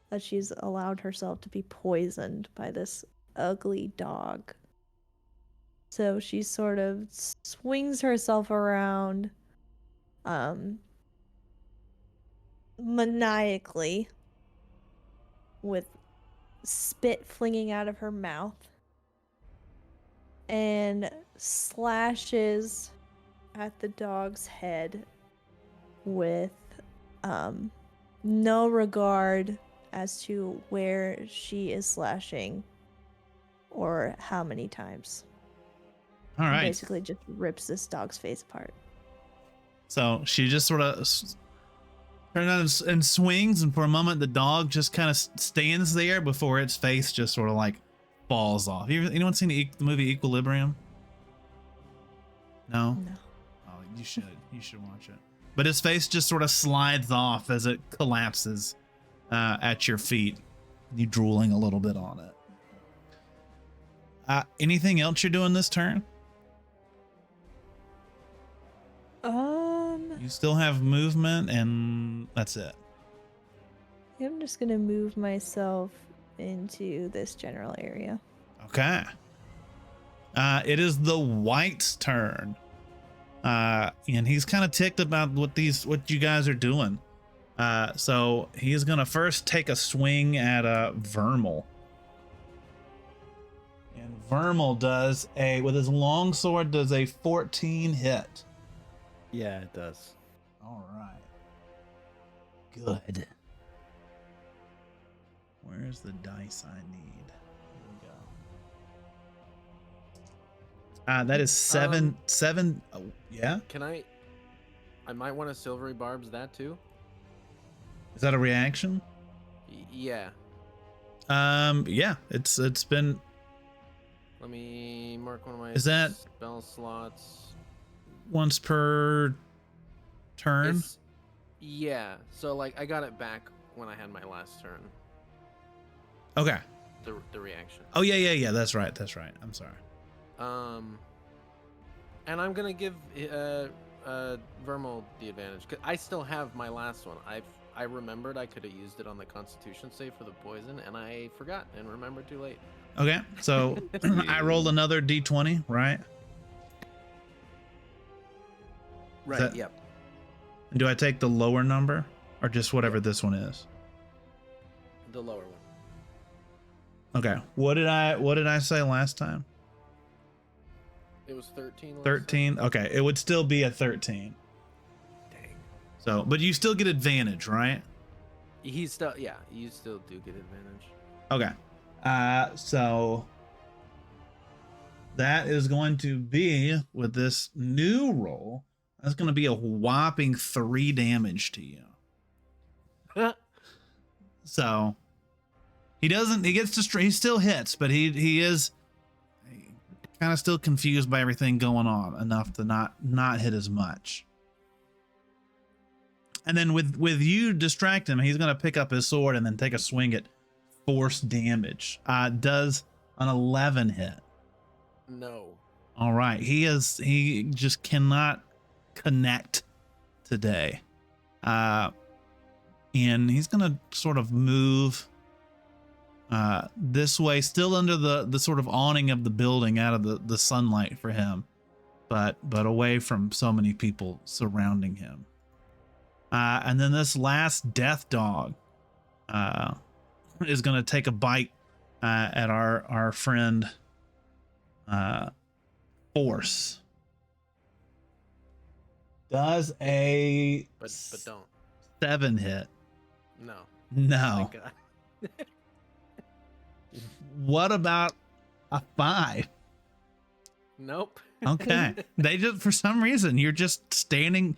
that she's allowed herself to be poisoned by this ugly dog. So she sort of swings herself around, maniacally, with spit flinging out of her mouth, and slashes at the dog's head with no regard as to where she is slashing or how many times. All right. Basically just rips this dog's face apart. So she just sort of turns and swings, and for a moment the dog just kind of stands there before its face just sort of like falls off. Anyone seen the movie Equilibrium? No? No. Oh, you should. You should watch it. But his face just sort of slides off as it collapses at your feet. You drooling a little bit on it. Anything else you're doing this turn? You still have movement, and that's it. I'm just gonna move myself into this general area. Okay. It is the White's turn. And he's kind of ticked about what you guys are doing. So he's gonna first take a swing at Vermal. And Vermal does with his longsword does a 14 hit. Yeah, it does. All right. Good. Where's the dice I need? Here we go. That is seven. Oh, yeah. Can I might want to silvery barbs that too. Is that a reaction? Yeah. Yeah. It's been. Let me mark one of my Is that spell slots. Once per turn? Yeah. So like I got it back when I had my last turn. Okay. The reaction. Oh yeah. That's right. I'm sorry. And I'm gonna give Vermal the advantage, 'cause I still have my last one. I remembered I could have used it on the Constitution save for the poison, and I forgot and remembered too late. Okay. So I rolled another D20, right? Right. Yep. And do I take the lower number or just whatever this one is? The lower one. Okay. What did I say last time? It was 13. 13. Okay. It would still be a 13. Dang. So, but you still get advantage, right? You still do get advantage. Okay. So that is going to be, with this new roll, that's going to be a whopping 3 damage to you. So he still hits, but he is kind of still confused by everything going on enough to not hit as much. And then with you distract him, he's going to pick up his sword and then take a swing at force damage. Does an 11 hit? No. All right. He just cannot connect today. And he's gonna sort of move this way, still under the sort of awning of the building, out of the sunlight for him, but away from so many people surrounding him. And then this last death dog is gonna take a bite at our friend Force. Does a But don't. 7 hit? No. No. Thank God. What about a 5? Nope. Okay. They just, for some reason, you're just standing.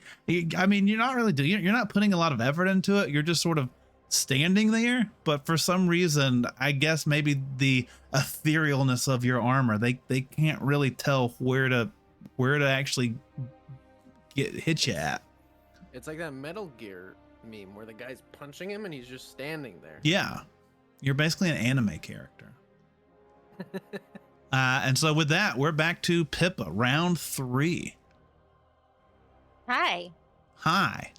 I mean, you're not really doing it. You're not putting a lot of effort into it. You're just sort of standing there, but for some reason, I guess maybe the etherealness of your armor, they can't really tell where to actually hit you at. It's like that Metal Gear meme where the guy's punching him and he's just standing there. Yeah, you're basically an anime character. And so with that, we're back to Pippa, round 3. Hi. Hi.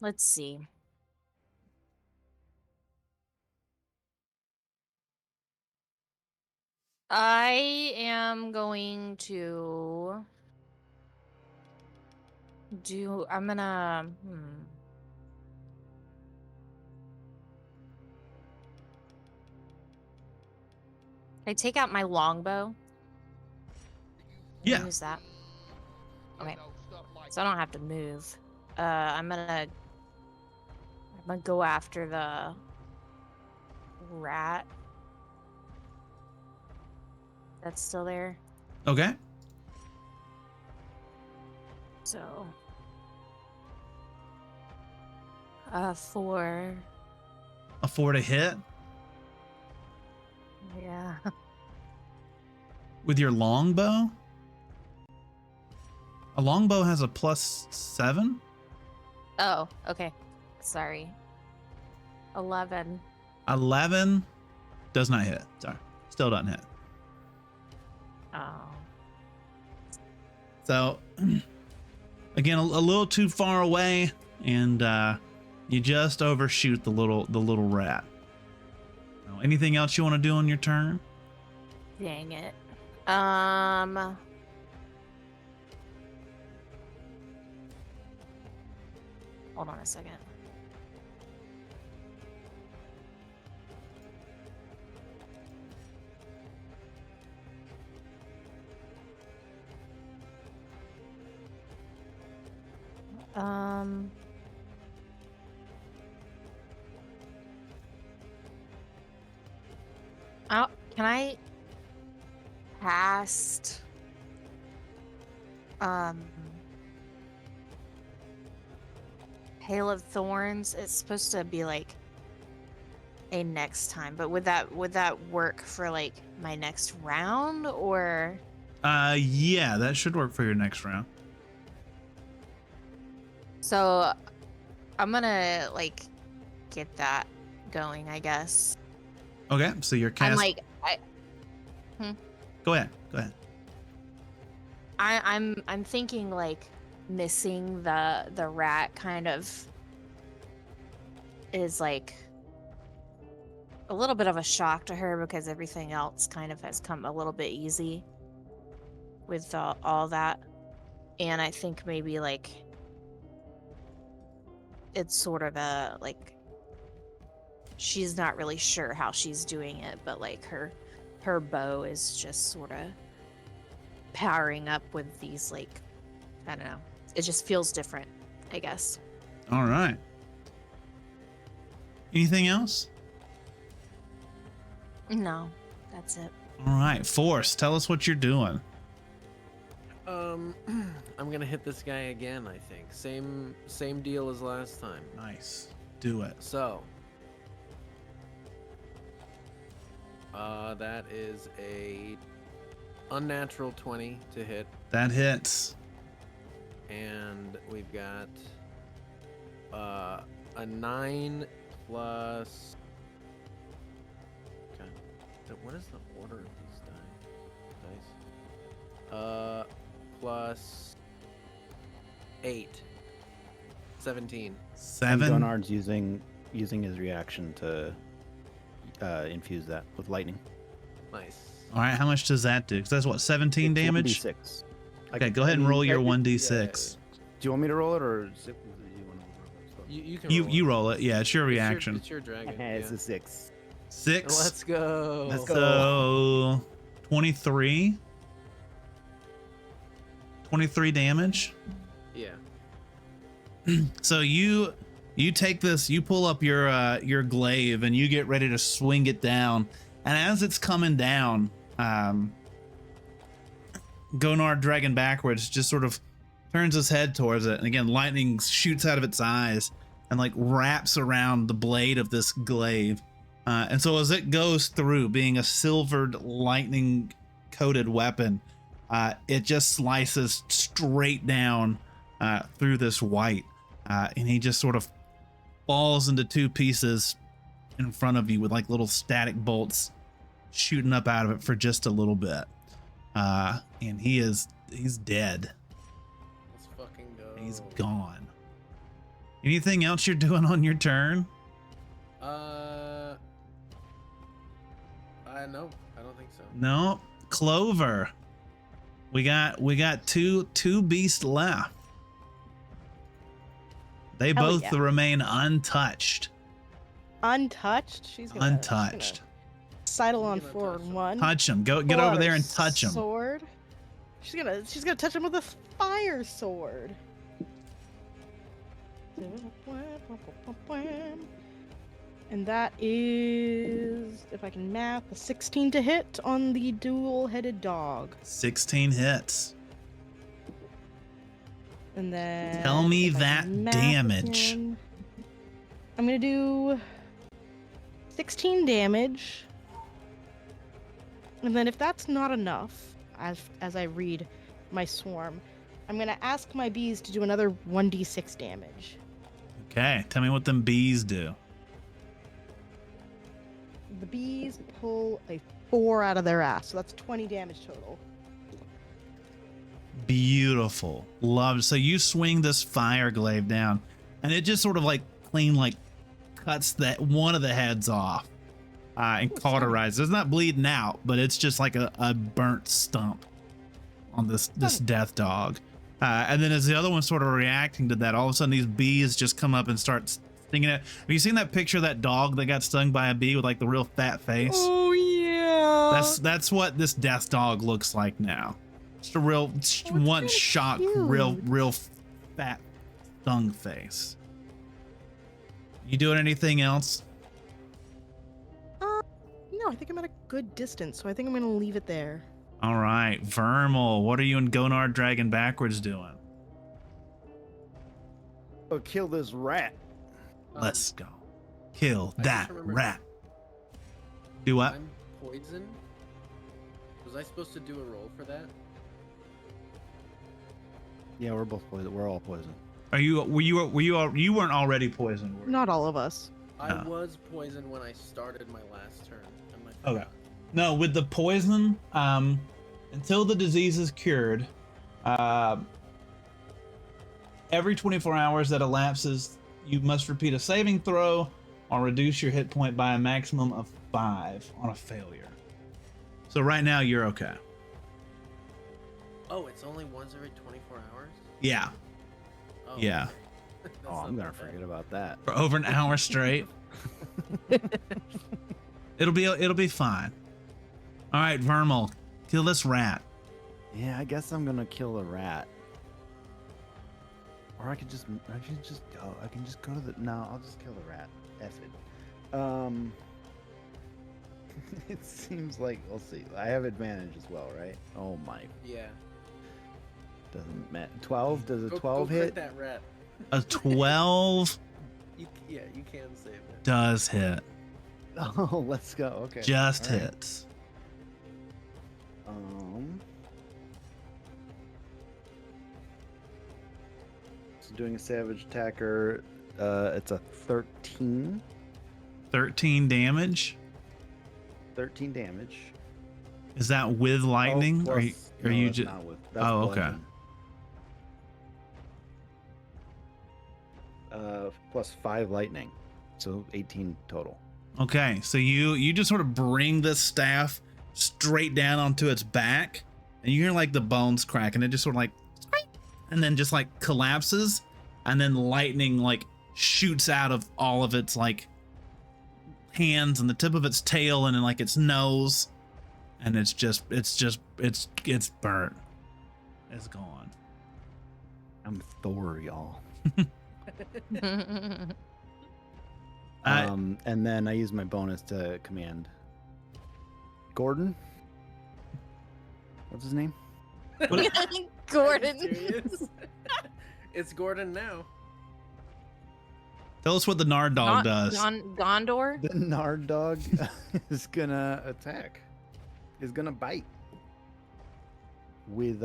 Let's see. I am going to I'm gonna Can I take out my longbow? Can I Yeah. use that? Okay. So I don't have to move. I'm gonna go after the rat that's still there. Okay. So 4. A 4 to hit Yeah. with your longbow. A longbow has a +7. Oh, okay. Sorry. 11. 11 does not hit. Sorry, still doesn't hit. Oh. So again, a little too far away, and you just overshoot the little rat. Now, anything else you want to do on your turn? Dang it. Hold on a second. Can I cast Hail of Thorns? It's supposed to be like a next time, but would that work for like my next round, or? Yeah, that should work for your next round. So I'm gonna like get that going, I guess. Okay, so you're I'm cast. like Go ahead. I'm thinking like missing the rat kind of is like a little bit of a shock to her, because everything else kind of has come a little bit easy with all that. And I think maybe like it's sort of a like she's not really sure how she's doing it, but like her bow is just sort of powering up with these like, I don't know, it just feels different, I guess. All right. Anything else? No, that's it. All right, Force, tell us what you're doing. I'm gonna hit this guy again, I think. Same deal as last time. Nice. Do it. So that is a unnatural 20 to hit, That hits. and we've got a 9 plus. Okay. What is the order of these dice? Plus 8. 17. 7. And Gonard's using his reaction to infuse that with lightning. Nice. All right, how much does that do? 'Cause that's what, 17 It's damage? 1d6. Okay, go ahead and roll your 1d6. Do you want me to roll it, or do you want to roll it? You can You roll it. Yeah, it's your reaction. It's your dragon. It's yeah. a 6. 6. Let's go. Let's go. So 23. 23 damage. Yeah. So you take this, you pull up your glaive and you get ready to swing it down. And as it's coming down, Gonard dragging backwards just sort of turns his head towards it, and again, lightning shoots out of its eyes and like wraps around the blade of this glaive. And so as it goes through, being a silvered lightning coated weapon, it just slices straight down through this white, and he just sort of falls into two pieces in front of you with like little static bolts shooting up out of it for just a little bit. And he's dead. Let's fucking go. He's gone. Anything else you're doing on your turn? No, I don't think so. No. Clover. We got two beasts left. They Hell both yeah. remain untouched. Untouched? She's gonna Untouched. sidle on She's gonna 4 touch and him. 1. Touch them. Get Pull over out there her and touch them. Sword. She's gonna touch him with a fire sword. And that is, if I can math, a 16 to hit on the dual-headed dog. 16 hits. And then Tell me if I that can math damage. again, I'm gonna do 16 damage. And then if that's not enough, as I read my swarm, I'm gonna ask my bees to do another 1d6 damage. Okay, tell me what them bees do. The bees pull a 4 out of their ass, so that's 20 damage total. Beautiful. Love. So you swing this fire glaive down, and it just sort of like clean like cuts that one of the heads off and cauterizes. It's not bleeding out, but it's just like a burnt stump on this death dog. And then as the other one's sort of reacting to that, all of a sudden these bees just come up and start stinging it. Have you seen that picture of that dog that got stung by a bee with like the real fat face? Oh yeah. That's what this death dog looks like now. Just a real one kinda shock, cute. real fat stung face. You doing anything else? No, I think I'm at a good distance, so I think I'm gonna leave it there. All right, Vermal, what are you and Gonard Dragon Backwards doing? Oh, kill this rat. Let's go. Kill I just that remembered. rat. Do what? I'm poisoned. Was I supposed to do a roll for that? Yeah, we're both poisoned. We're all poisoned. You weren't already poisoned, were you? Not all of us. I No. was poisoned when I started my last turn. And I Okay. forgot. No, with the poison, until the disease is cured, every 24 hours that elapses, you must repeat a saving throw or reduce your hit point by a maximum of 5 on a failure. So right now you're okay. Oh, it's only once every 24 hours? Yeah, Oh, yeah. That's Oh, not I'm gonna that bad. forget about that. For over an hour straight. It'll be fine. All right, Vermal, kill this rat. Yeah, I guess I'm gonna kill the rat. Or I could just go. I can just go to the. No, I'll just kill the rat. F it. It seems like we'll see. I have advantage as well, right? Oh my! Yeah. Doesn't matter. 12. Does a Go 12 crit hit? that rat. A 12 You can save it. does hit. Oh, let's go. Okay. Just All right. hits. So doing a savage attacker, it's a 13. 13 damage. 13 damage. Is that with lightning? Oh, or you, plus- are no, you that's just? not with- that's Oh, okay. bludgeon. Plus 5 lightning, so 18 total. Okay, so you just sort of bring this staff straight down onto its back, and you hear like the bones crack, and it just sort of like, and then just like collapses, and then lightning like shoots out of all of its like hands and the tip of its tail and then like its nose, and it's burnt. It's gone. I'm Thor, y'all. I- And then I use my bonus to command Gordon. What's his name? Gordon. Serious? It's Gordon now. Tell us what the Nard dog does. Gondor? The Nard dog is gonna attack. Is gonna bite. With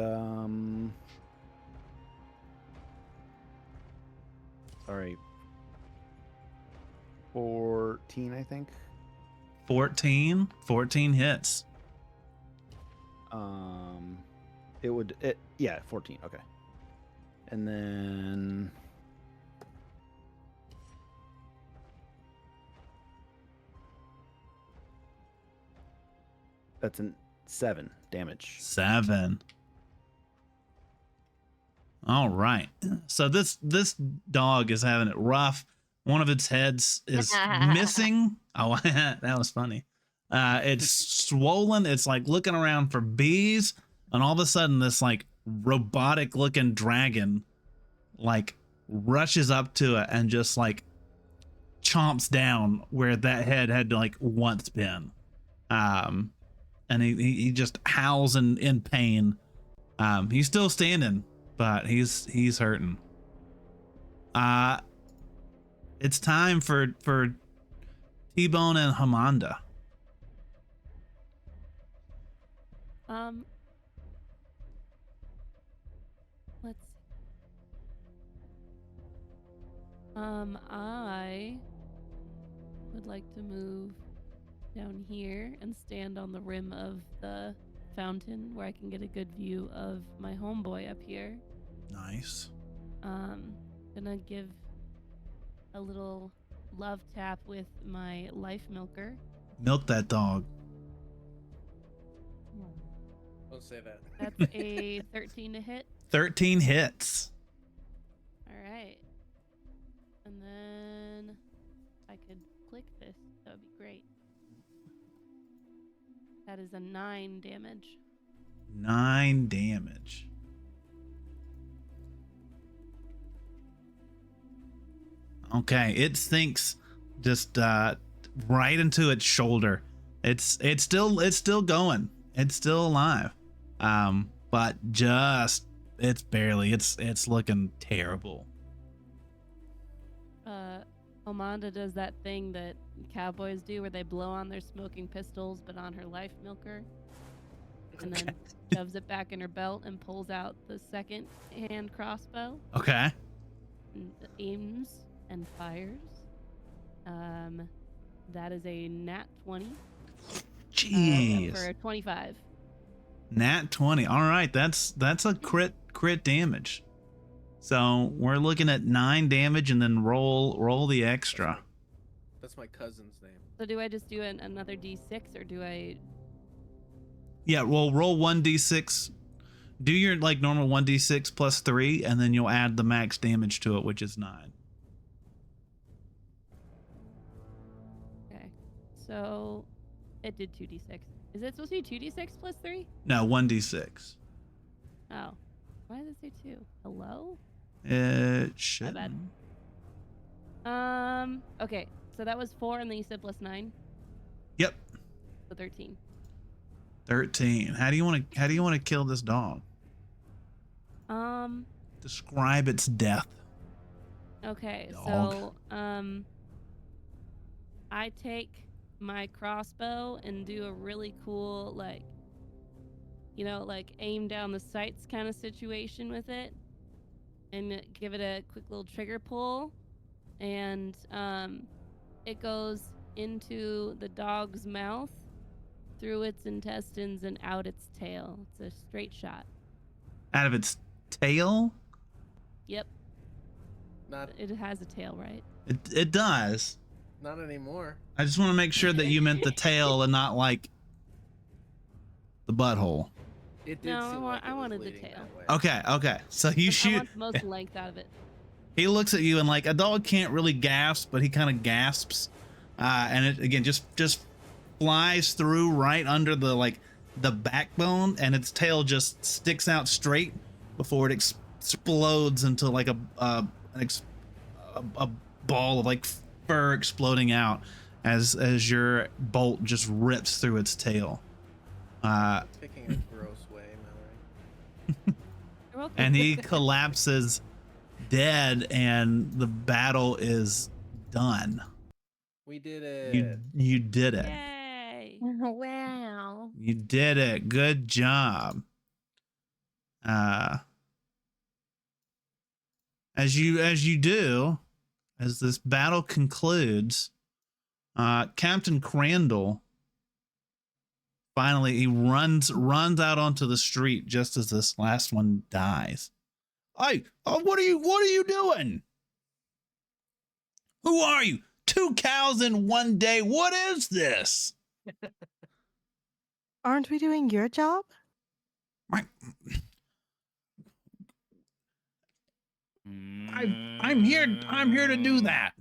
sorry. 14, I think. 14 hits. Yeah, 14. Okay. And then that's an 7 damage. 7. All right. So this dog is having it rough. One of its heads is missing. Oh, that was funny. It's swollen. It's like looking around for bees, and all of a sudden this like robotic looking dragon like rushes up to it and just like chomps down where that head had like once been. And he just howls in pain. He's still standing, but he's hurting. It's time for T-Bone and Hamanda. Let's see. I would like to move down here and stand on the rim of the fountain where I can get a good view of my homeboy up here. Nice. Gonna give a little love tap with my life milker. Milk that dog. Don't say that. That's a 13 to hit. 13 hits. All right. And then I could click this. That would be great. That is a 9 damage. 9 damage. Okay, it sinks just right into its shoulder. It's still going. It's still alive. But just it's looking terrible. Amanda does that thing that cowboys do where they blow on their smoking pistols but on her life milker. And then shoves it back in her belt and pulls out the second hand crossbow. Okay. And aims and fires. That is a nat 20. Jeez. For a 25. Nat 20. All right, that's a crit damage. So we're looking at 9 damage and then roll the extra. That's my cousin's name. So do I just do another d6 or do I? Yeah, well, roll 1d6. Do your like normal 1d6 plus 3, and then you'll add the max damage to it, which is 9. Okay. So it did 2d6. Is it supposed to be 2d6 plus 3? No, 1d6. Oh. Why does it say 2? Hello? It should. My bad. Okay. So that was 4 and then you said plus 9. Yep. So 13. 13. How do you want to kill this dog? Describe its death. Okay. Dog. So I take my crossbow and do a really cool like aim down the sights kind of situation with it and give it a quick little trigger pull, and it goes into the dog's mouth through its intestines and out its tail. It's a straight shot. Out of its tail? Yep. Not It has a tail, right? It does. not anymore. I just want to make sure that you meant the tail and not like the butthole. It did No, seem like it I was wanted the leading tail. that way. Okay. So you I shoot. want the most length out of it. He looks at you and like a dog can't really gasp, but he kind of gasps, and it again just flies through right under the backbone, and its tail just sticks out straight before it explodes into like a ball of like fur exploding out as your bolt just rips through its tail. Taking a gross way, Mallory. You're welcome. And he collapses dead and the battle is done. We did it. You did it. Yay! Wow. You did it. Good job. As you do, as this battle concludes, Captain Crandall finally he runs out onto the street just as this last one dies. Hey, what are you doing? Who are you? 2 cows in one day. What is this? Aren't we doing your job? I'm here to do that.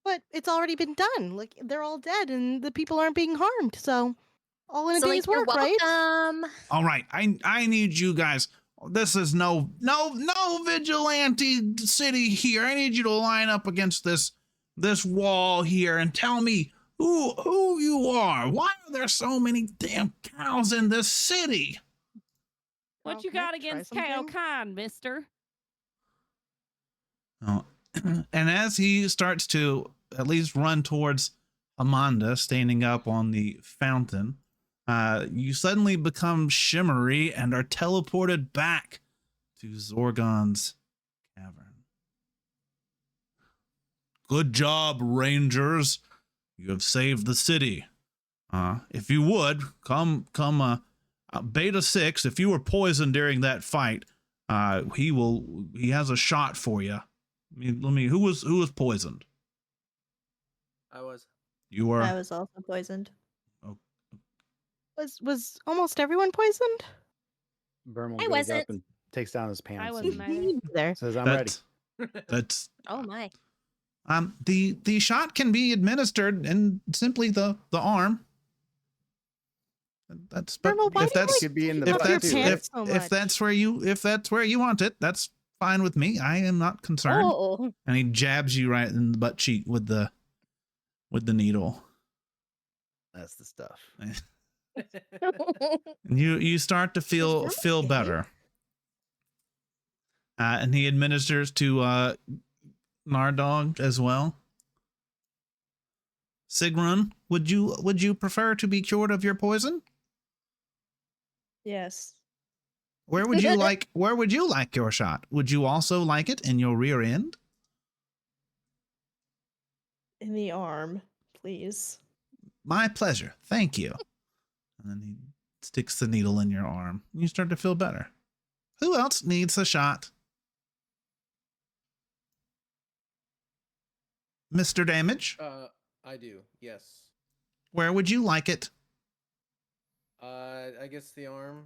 But it's already been done. Like they're all dead and the people aren't being harmed. So all in a So, day's you're work, right? welcome. All right, I need you guys. This is no vigilante city here. I need you to line up against this wall here and tell me who you are. Why are there so many damn cows in this city? What Well, you can I got try against Kyle something? Khan, mister? Oh, and as he starts to at least run towards Amanda, standing up on the fountain, you suddenly become shimmery and are teleported back to Zorgon's cavern. Good job, Rangers. You have saved the city. If you would, come, Beta 6, if you were poisoned during that fight, he has a shot for you. Let me who was poisoned? I was. You were. I was also poisoned. Was almost everyone poisoned? Vermal I goes wasn't. up and takes down his pants. I wasn't and either. There. says, "I'm ready." That's Oh my. the shot can be administered in simply the arm. That's but Vermal, why if do you, that's Could be in the if up butt your that's too. pants Right? so if much? that's where you want it, that's fine with me. I am not concerned. Oh. And he jabs you right in the butt cheek with the needle. That's the stuff. And you start to feel Vermal gay? better. And he administers to Nardog as well. Sigrun, would you prefer to be cured of your poison? Yes. Where would you like your shot? Would you also like it in your rear end? In the arm, please. My pleasure. Thank you. And then he sticks the needle in your arm. You start to feel better. Who else needs a shot? Mr. Damage, I do. Yes. where would you like it? I guess the arm.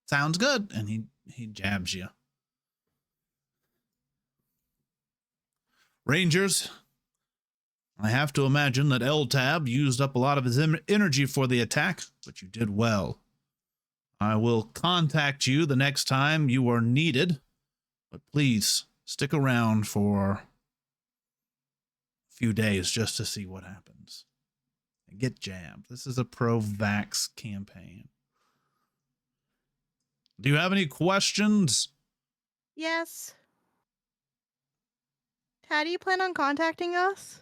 Sounds good. And he jabs you. Rangers, I have to imagine that Eltab used up a lot of his energy for the attack, but you did well. I will contact you the next time you are needed, but please stick around for a few days just to see what happens. And get jabbed. This is a pro-vax campaign. Do you have any questions? Yes. How do you plan on contacting us?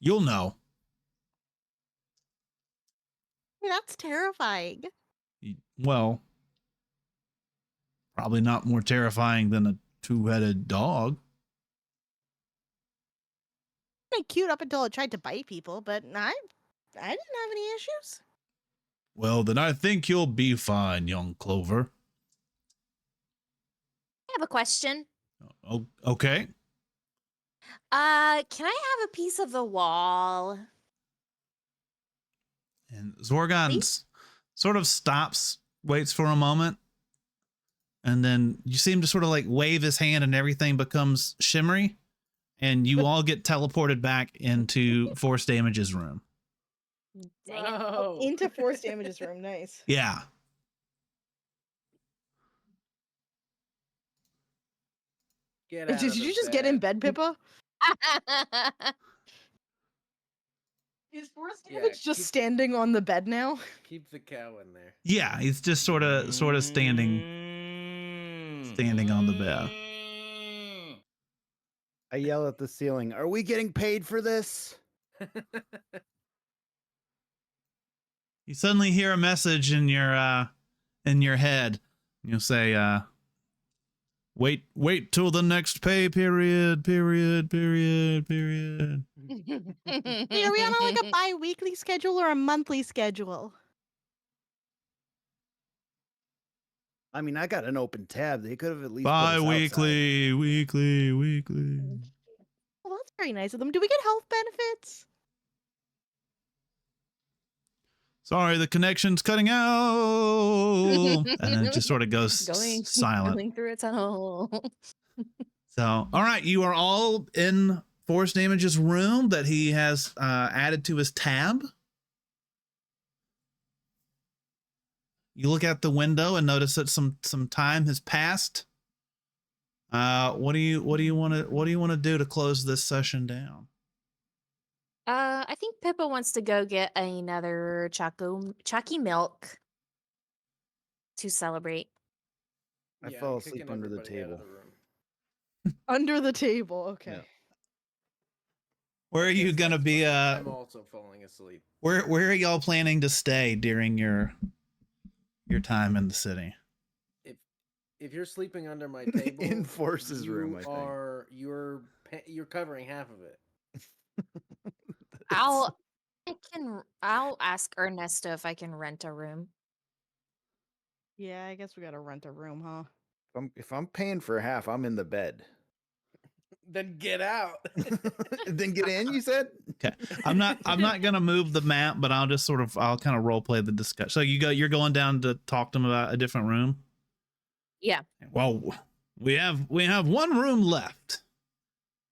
You'll know. That's terrifying. Well, probably not more terrifying than a 2-headed dog. Pretty cute up until it tried to bite people, but I didn't have any issues. Well, then I think you'll be fine, young Clover. I have a question. Okay. Can I have a piece of the wall? And Zorgon sort of stops, waits for a moment, and then you see him just sort of like wave his hand and everything becomes shimmery, and you all get teleported back into Force Damage's room. Dang it. No. Into Force Damage's room. Nice. Yeah. Get Did out of you the just get in bed. bed, Pippa? Is Forrest Yeah, Damage just keep- standing on the bed now? Keep the cow in there. Yeah, he's just sort of standing on the bed. I yell at the ceiling, "Are we getting paid for this?" You suddenly hear a message in your head. You'll say, wait till the next pay period. Hey, are we on like a bi-weekly schedule or a monthly schedule? I mean, I got an open tab. They could have at least put us outside. Bi-weekly, weekly. Well, that's very nice of them. Do we get health benefits? Sorry, the connection's cutting out. And then it just sort of goes silent. Going through a tunnel. So, all right, you are all in Force Damage's room that he has added to his tab. You look out the window and notice that some time has passed. What do you want to do to close this session down? I think Pippa wants to go get another Chucky milk to celebrate. I Yeah, fell I'm asleep kicking under the everybody out of table. the room. Under the table, okay. Yeah. Where are you gonna be? I'm also falling asleep. Where are y'all planning to stay during your time in the city? If you're sleeping under my table, In Force's room, I think. You're covering half of it. I'll ask Ernesto if I can rent a room. Yeah, I guess we gotta rent a room, huh? If I'm paying for half, I'm in the bed. Then get out. Then get in, you said? Okay. I'm not gonna move the map, but I'll kind of role play the discussion. So you're going down to talk to him about a different room? Yeah. Well, we have one room left.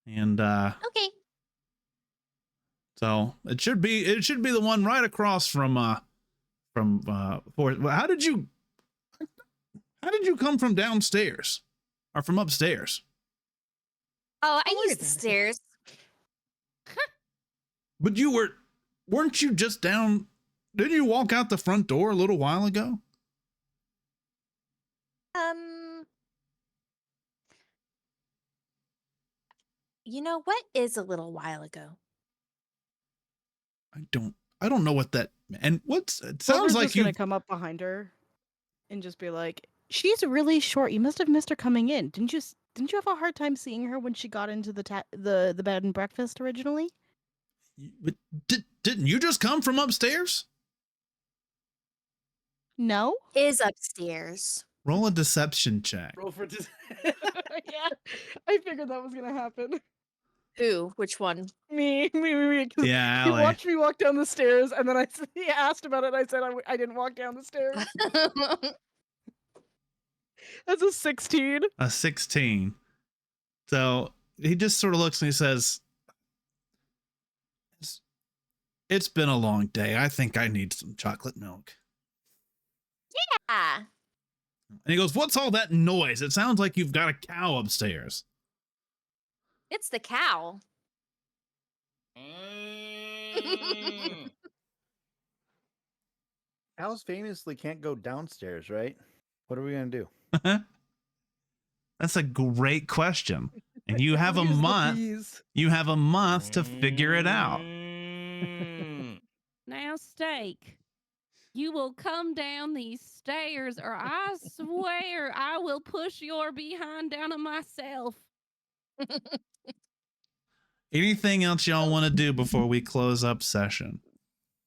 And Okay. so it should be the one right across from Forest. How did you come from downstairs or from upstairs? Oh, I Don't worry used the about it. stairs. But weren't you just down? Didn't you walk out the front door a little while ago? You know what is a little while ago? I don't know what that, and it sounds Silver's like just you gonna come up behind her and just be like, "She's really short. You must have missed her coming in. Didn't you have a hard time seeing her when she got into the bed and breakfast originally?" But didn't you just come from upstairs? No. Is upstairs. Roll a deception check. Roll for Yeah, I figured that was gonna happen. Who? Which one? Me. 'Cause Yeah, he Allie. watched me walk down the stairs, and then he asked about it. And I said I didn't walk down the stairs. That's a 16. A 16. So he just sort of looks and he says, "It's been a long day. I think I need some chocolate milk." Ah. And he goes, "What's all that noise? It sounds like you've got a cow upstairs." It's the cow. Cows famously can't go downstairs, right? What are we gonna do? That's a great question. And you have a Use the month. bees. You have a month to figure it out. Now, Steak, you will come down these stairs, or I swear I will push your behind down on myself. Anything else y'all want to do before we close up session?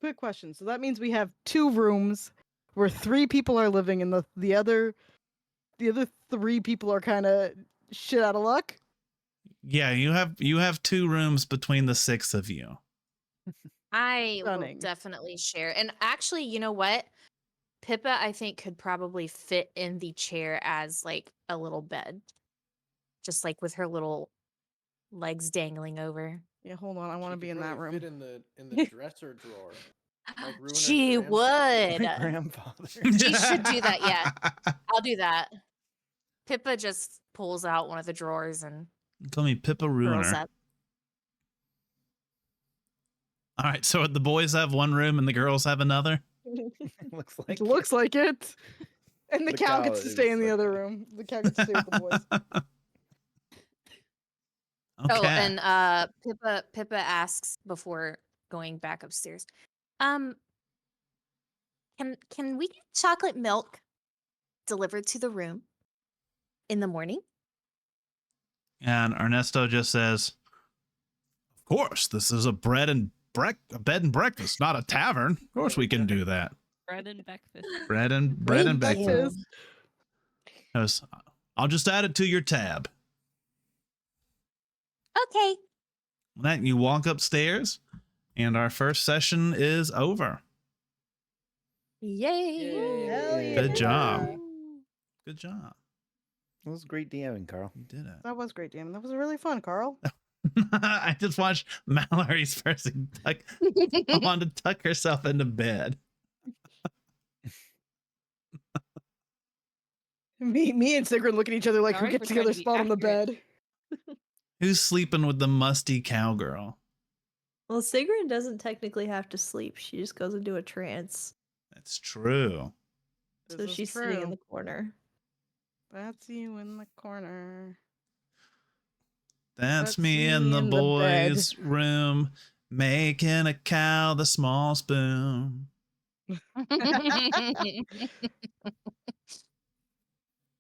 Quick question. So that means we have 2 rooms where 3 people are living, and the other 3 people are kind of shit out of luck. Yeah, you have 2 rooms between the 6 of you. I will Stunning. definitely share. And actually, you know what? Pippa, I think, could probably fit in the chair as like a little bed. Just like with her little legs dangling over. Yeah, hold on. I want to be in that room. Fit in the dresser drawer. Like Ruiner's She grandfather. would. My grandfather. She should do that, yeah. I'll do that. Pippa just pulls out one of the drawers and Call me Pippa curls Ruiner. up. All right, so the boys have one room and the girls have another. Looks like Looks like it. And the, The cow cow gets to is stay in the okay. other room. The cow gets to stay with the boys. Okay. Oh, and Pippa asks before going back upstairs. Can we get chocolate milk delivered to the room in the morning? And Ernesto just says, "Of course, this is a bed and breakfast, not a tavern. Of course, we can do that. Bread and breakfast. Bread and Thank breakfast." you. Goes, "I'll just add it to your tab." Okay. Then you walk upstairs, and our first session is over. Yay. Hell yeah. Good job. Good job. It was great DMing, Carl. You did it. That was great, damn. That was really fun, Carl. I just watched Mallory's person wanted to tuck herself into bed. Me and Sigrid look at each other like, who Sorry gets for the other trying to be spot on the accurate. bed? Who's sleeping with the musty cowgirl? Well, Sigrun doesn't technically have to sleep. She just goes into a trance. That's true. So This is she's sitting in true. the corner. That's you in the corner. That's That's me in me the in the bed. boys' room, making a cow the small spoon.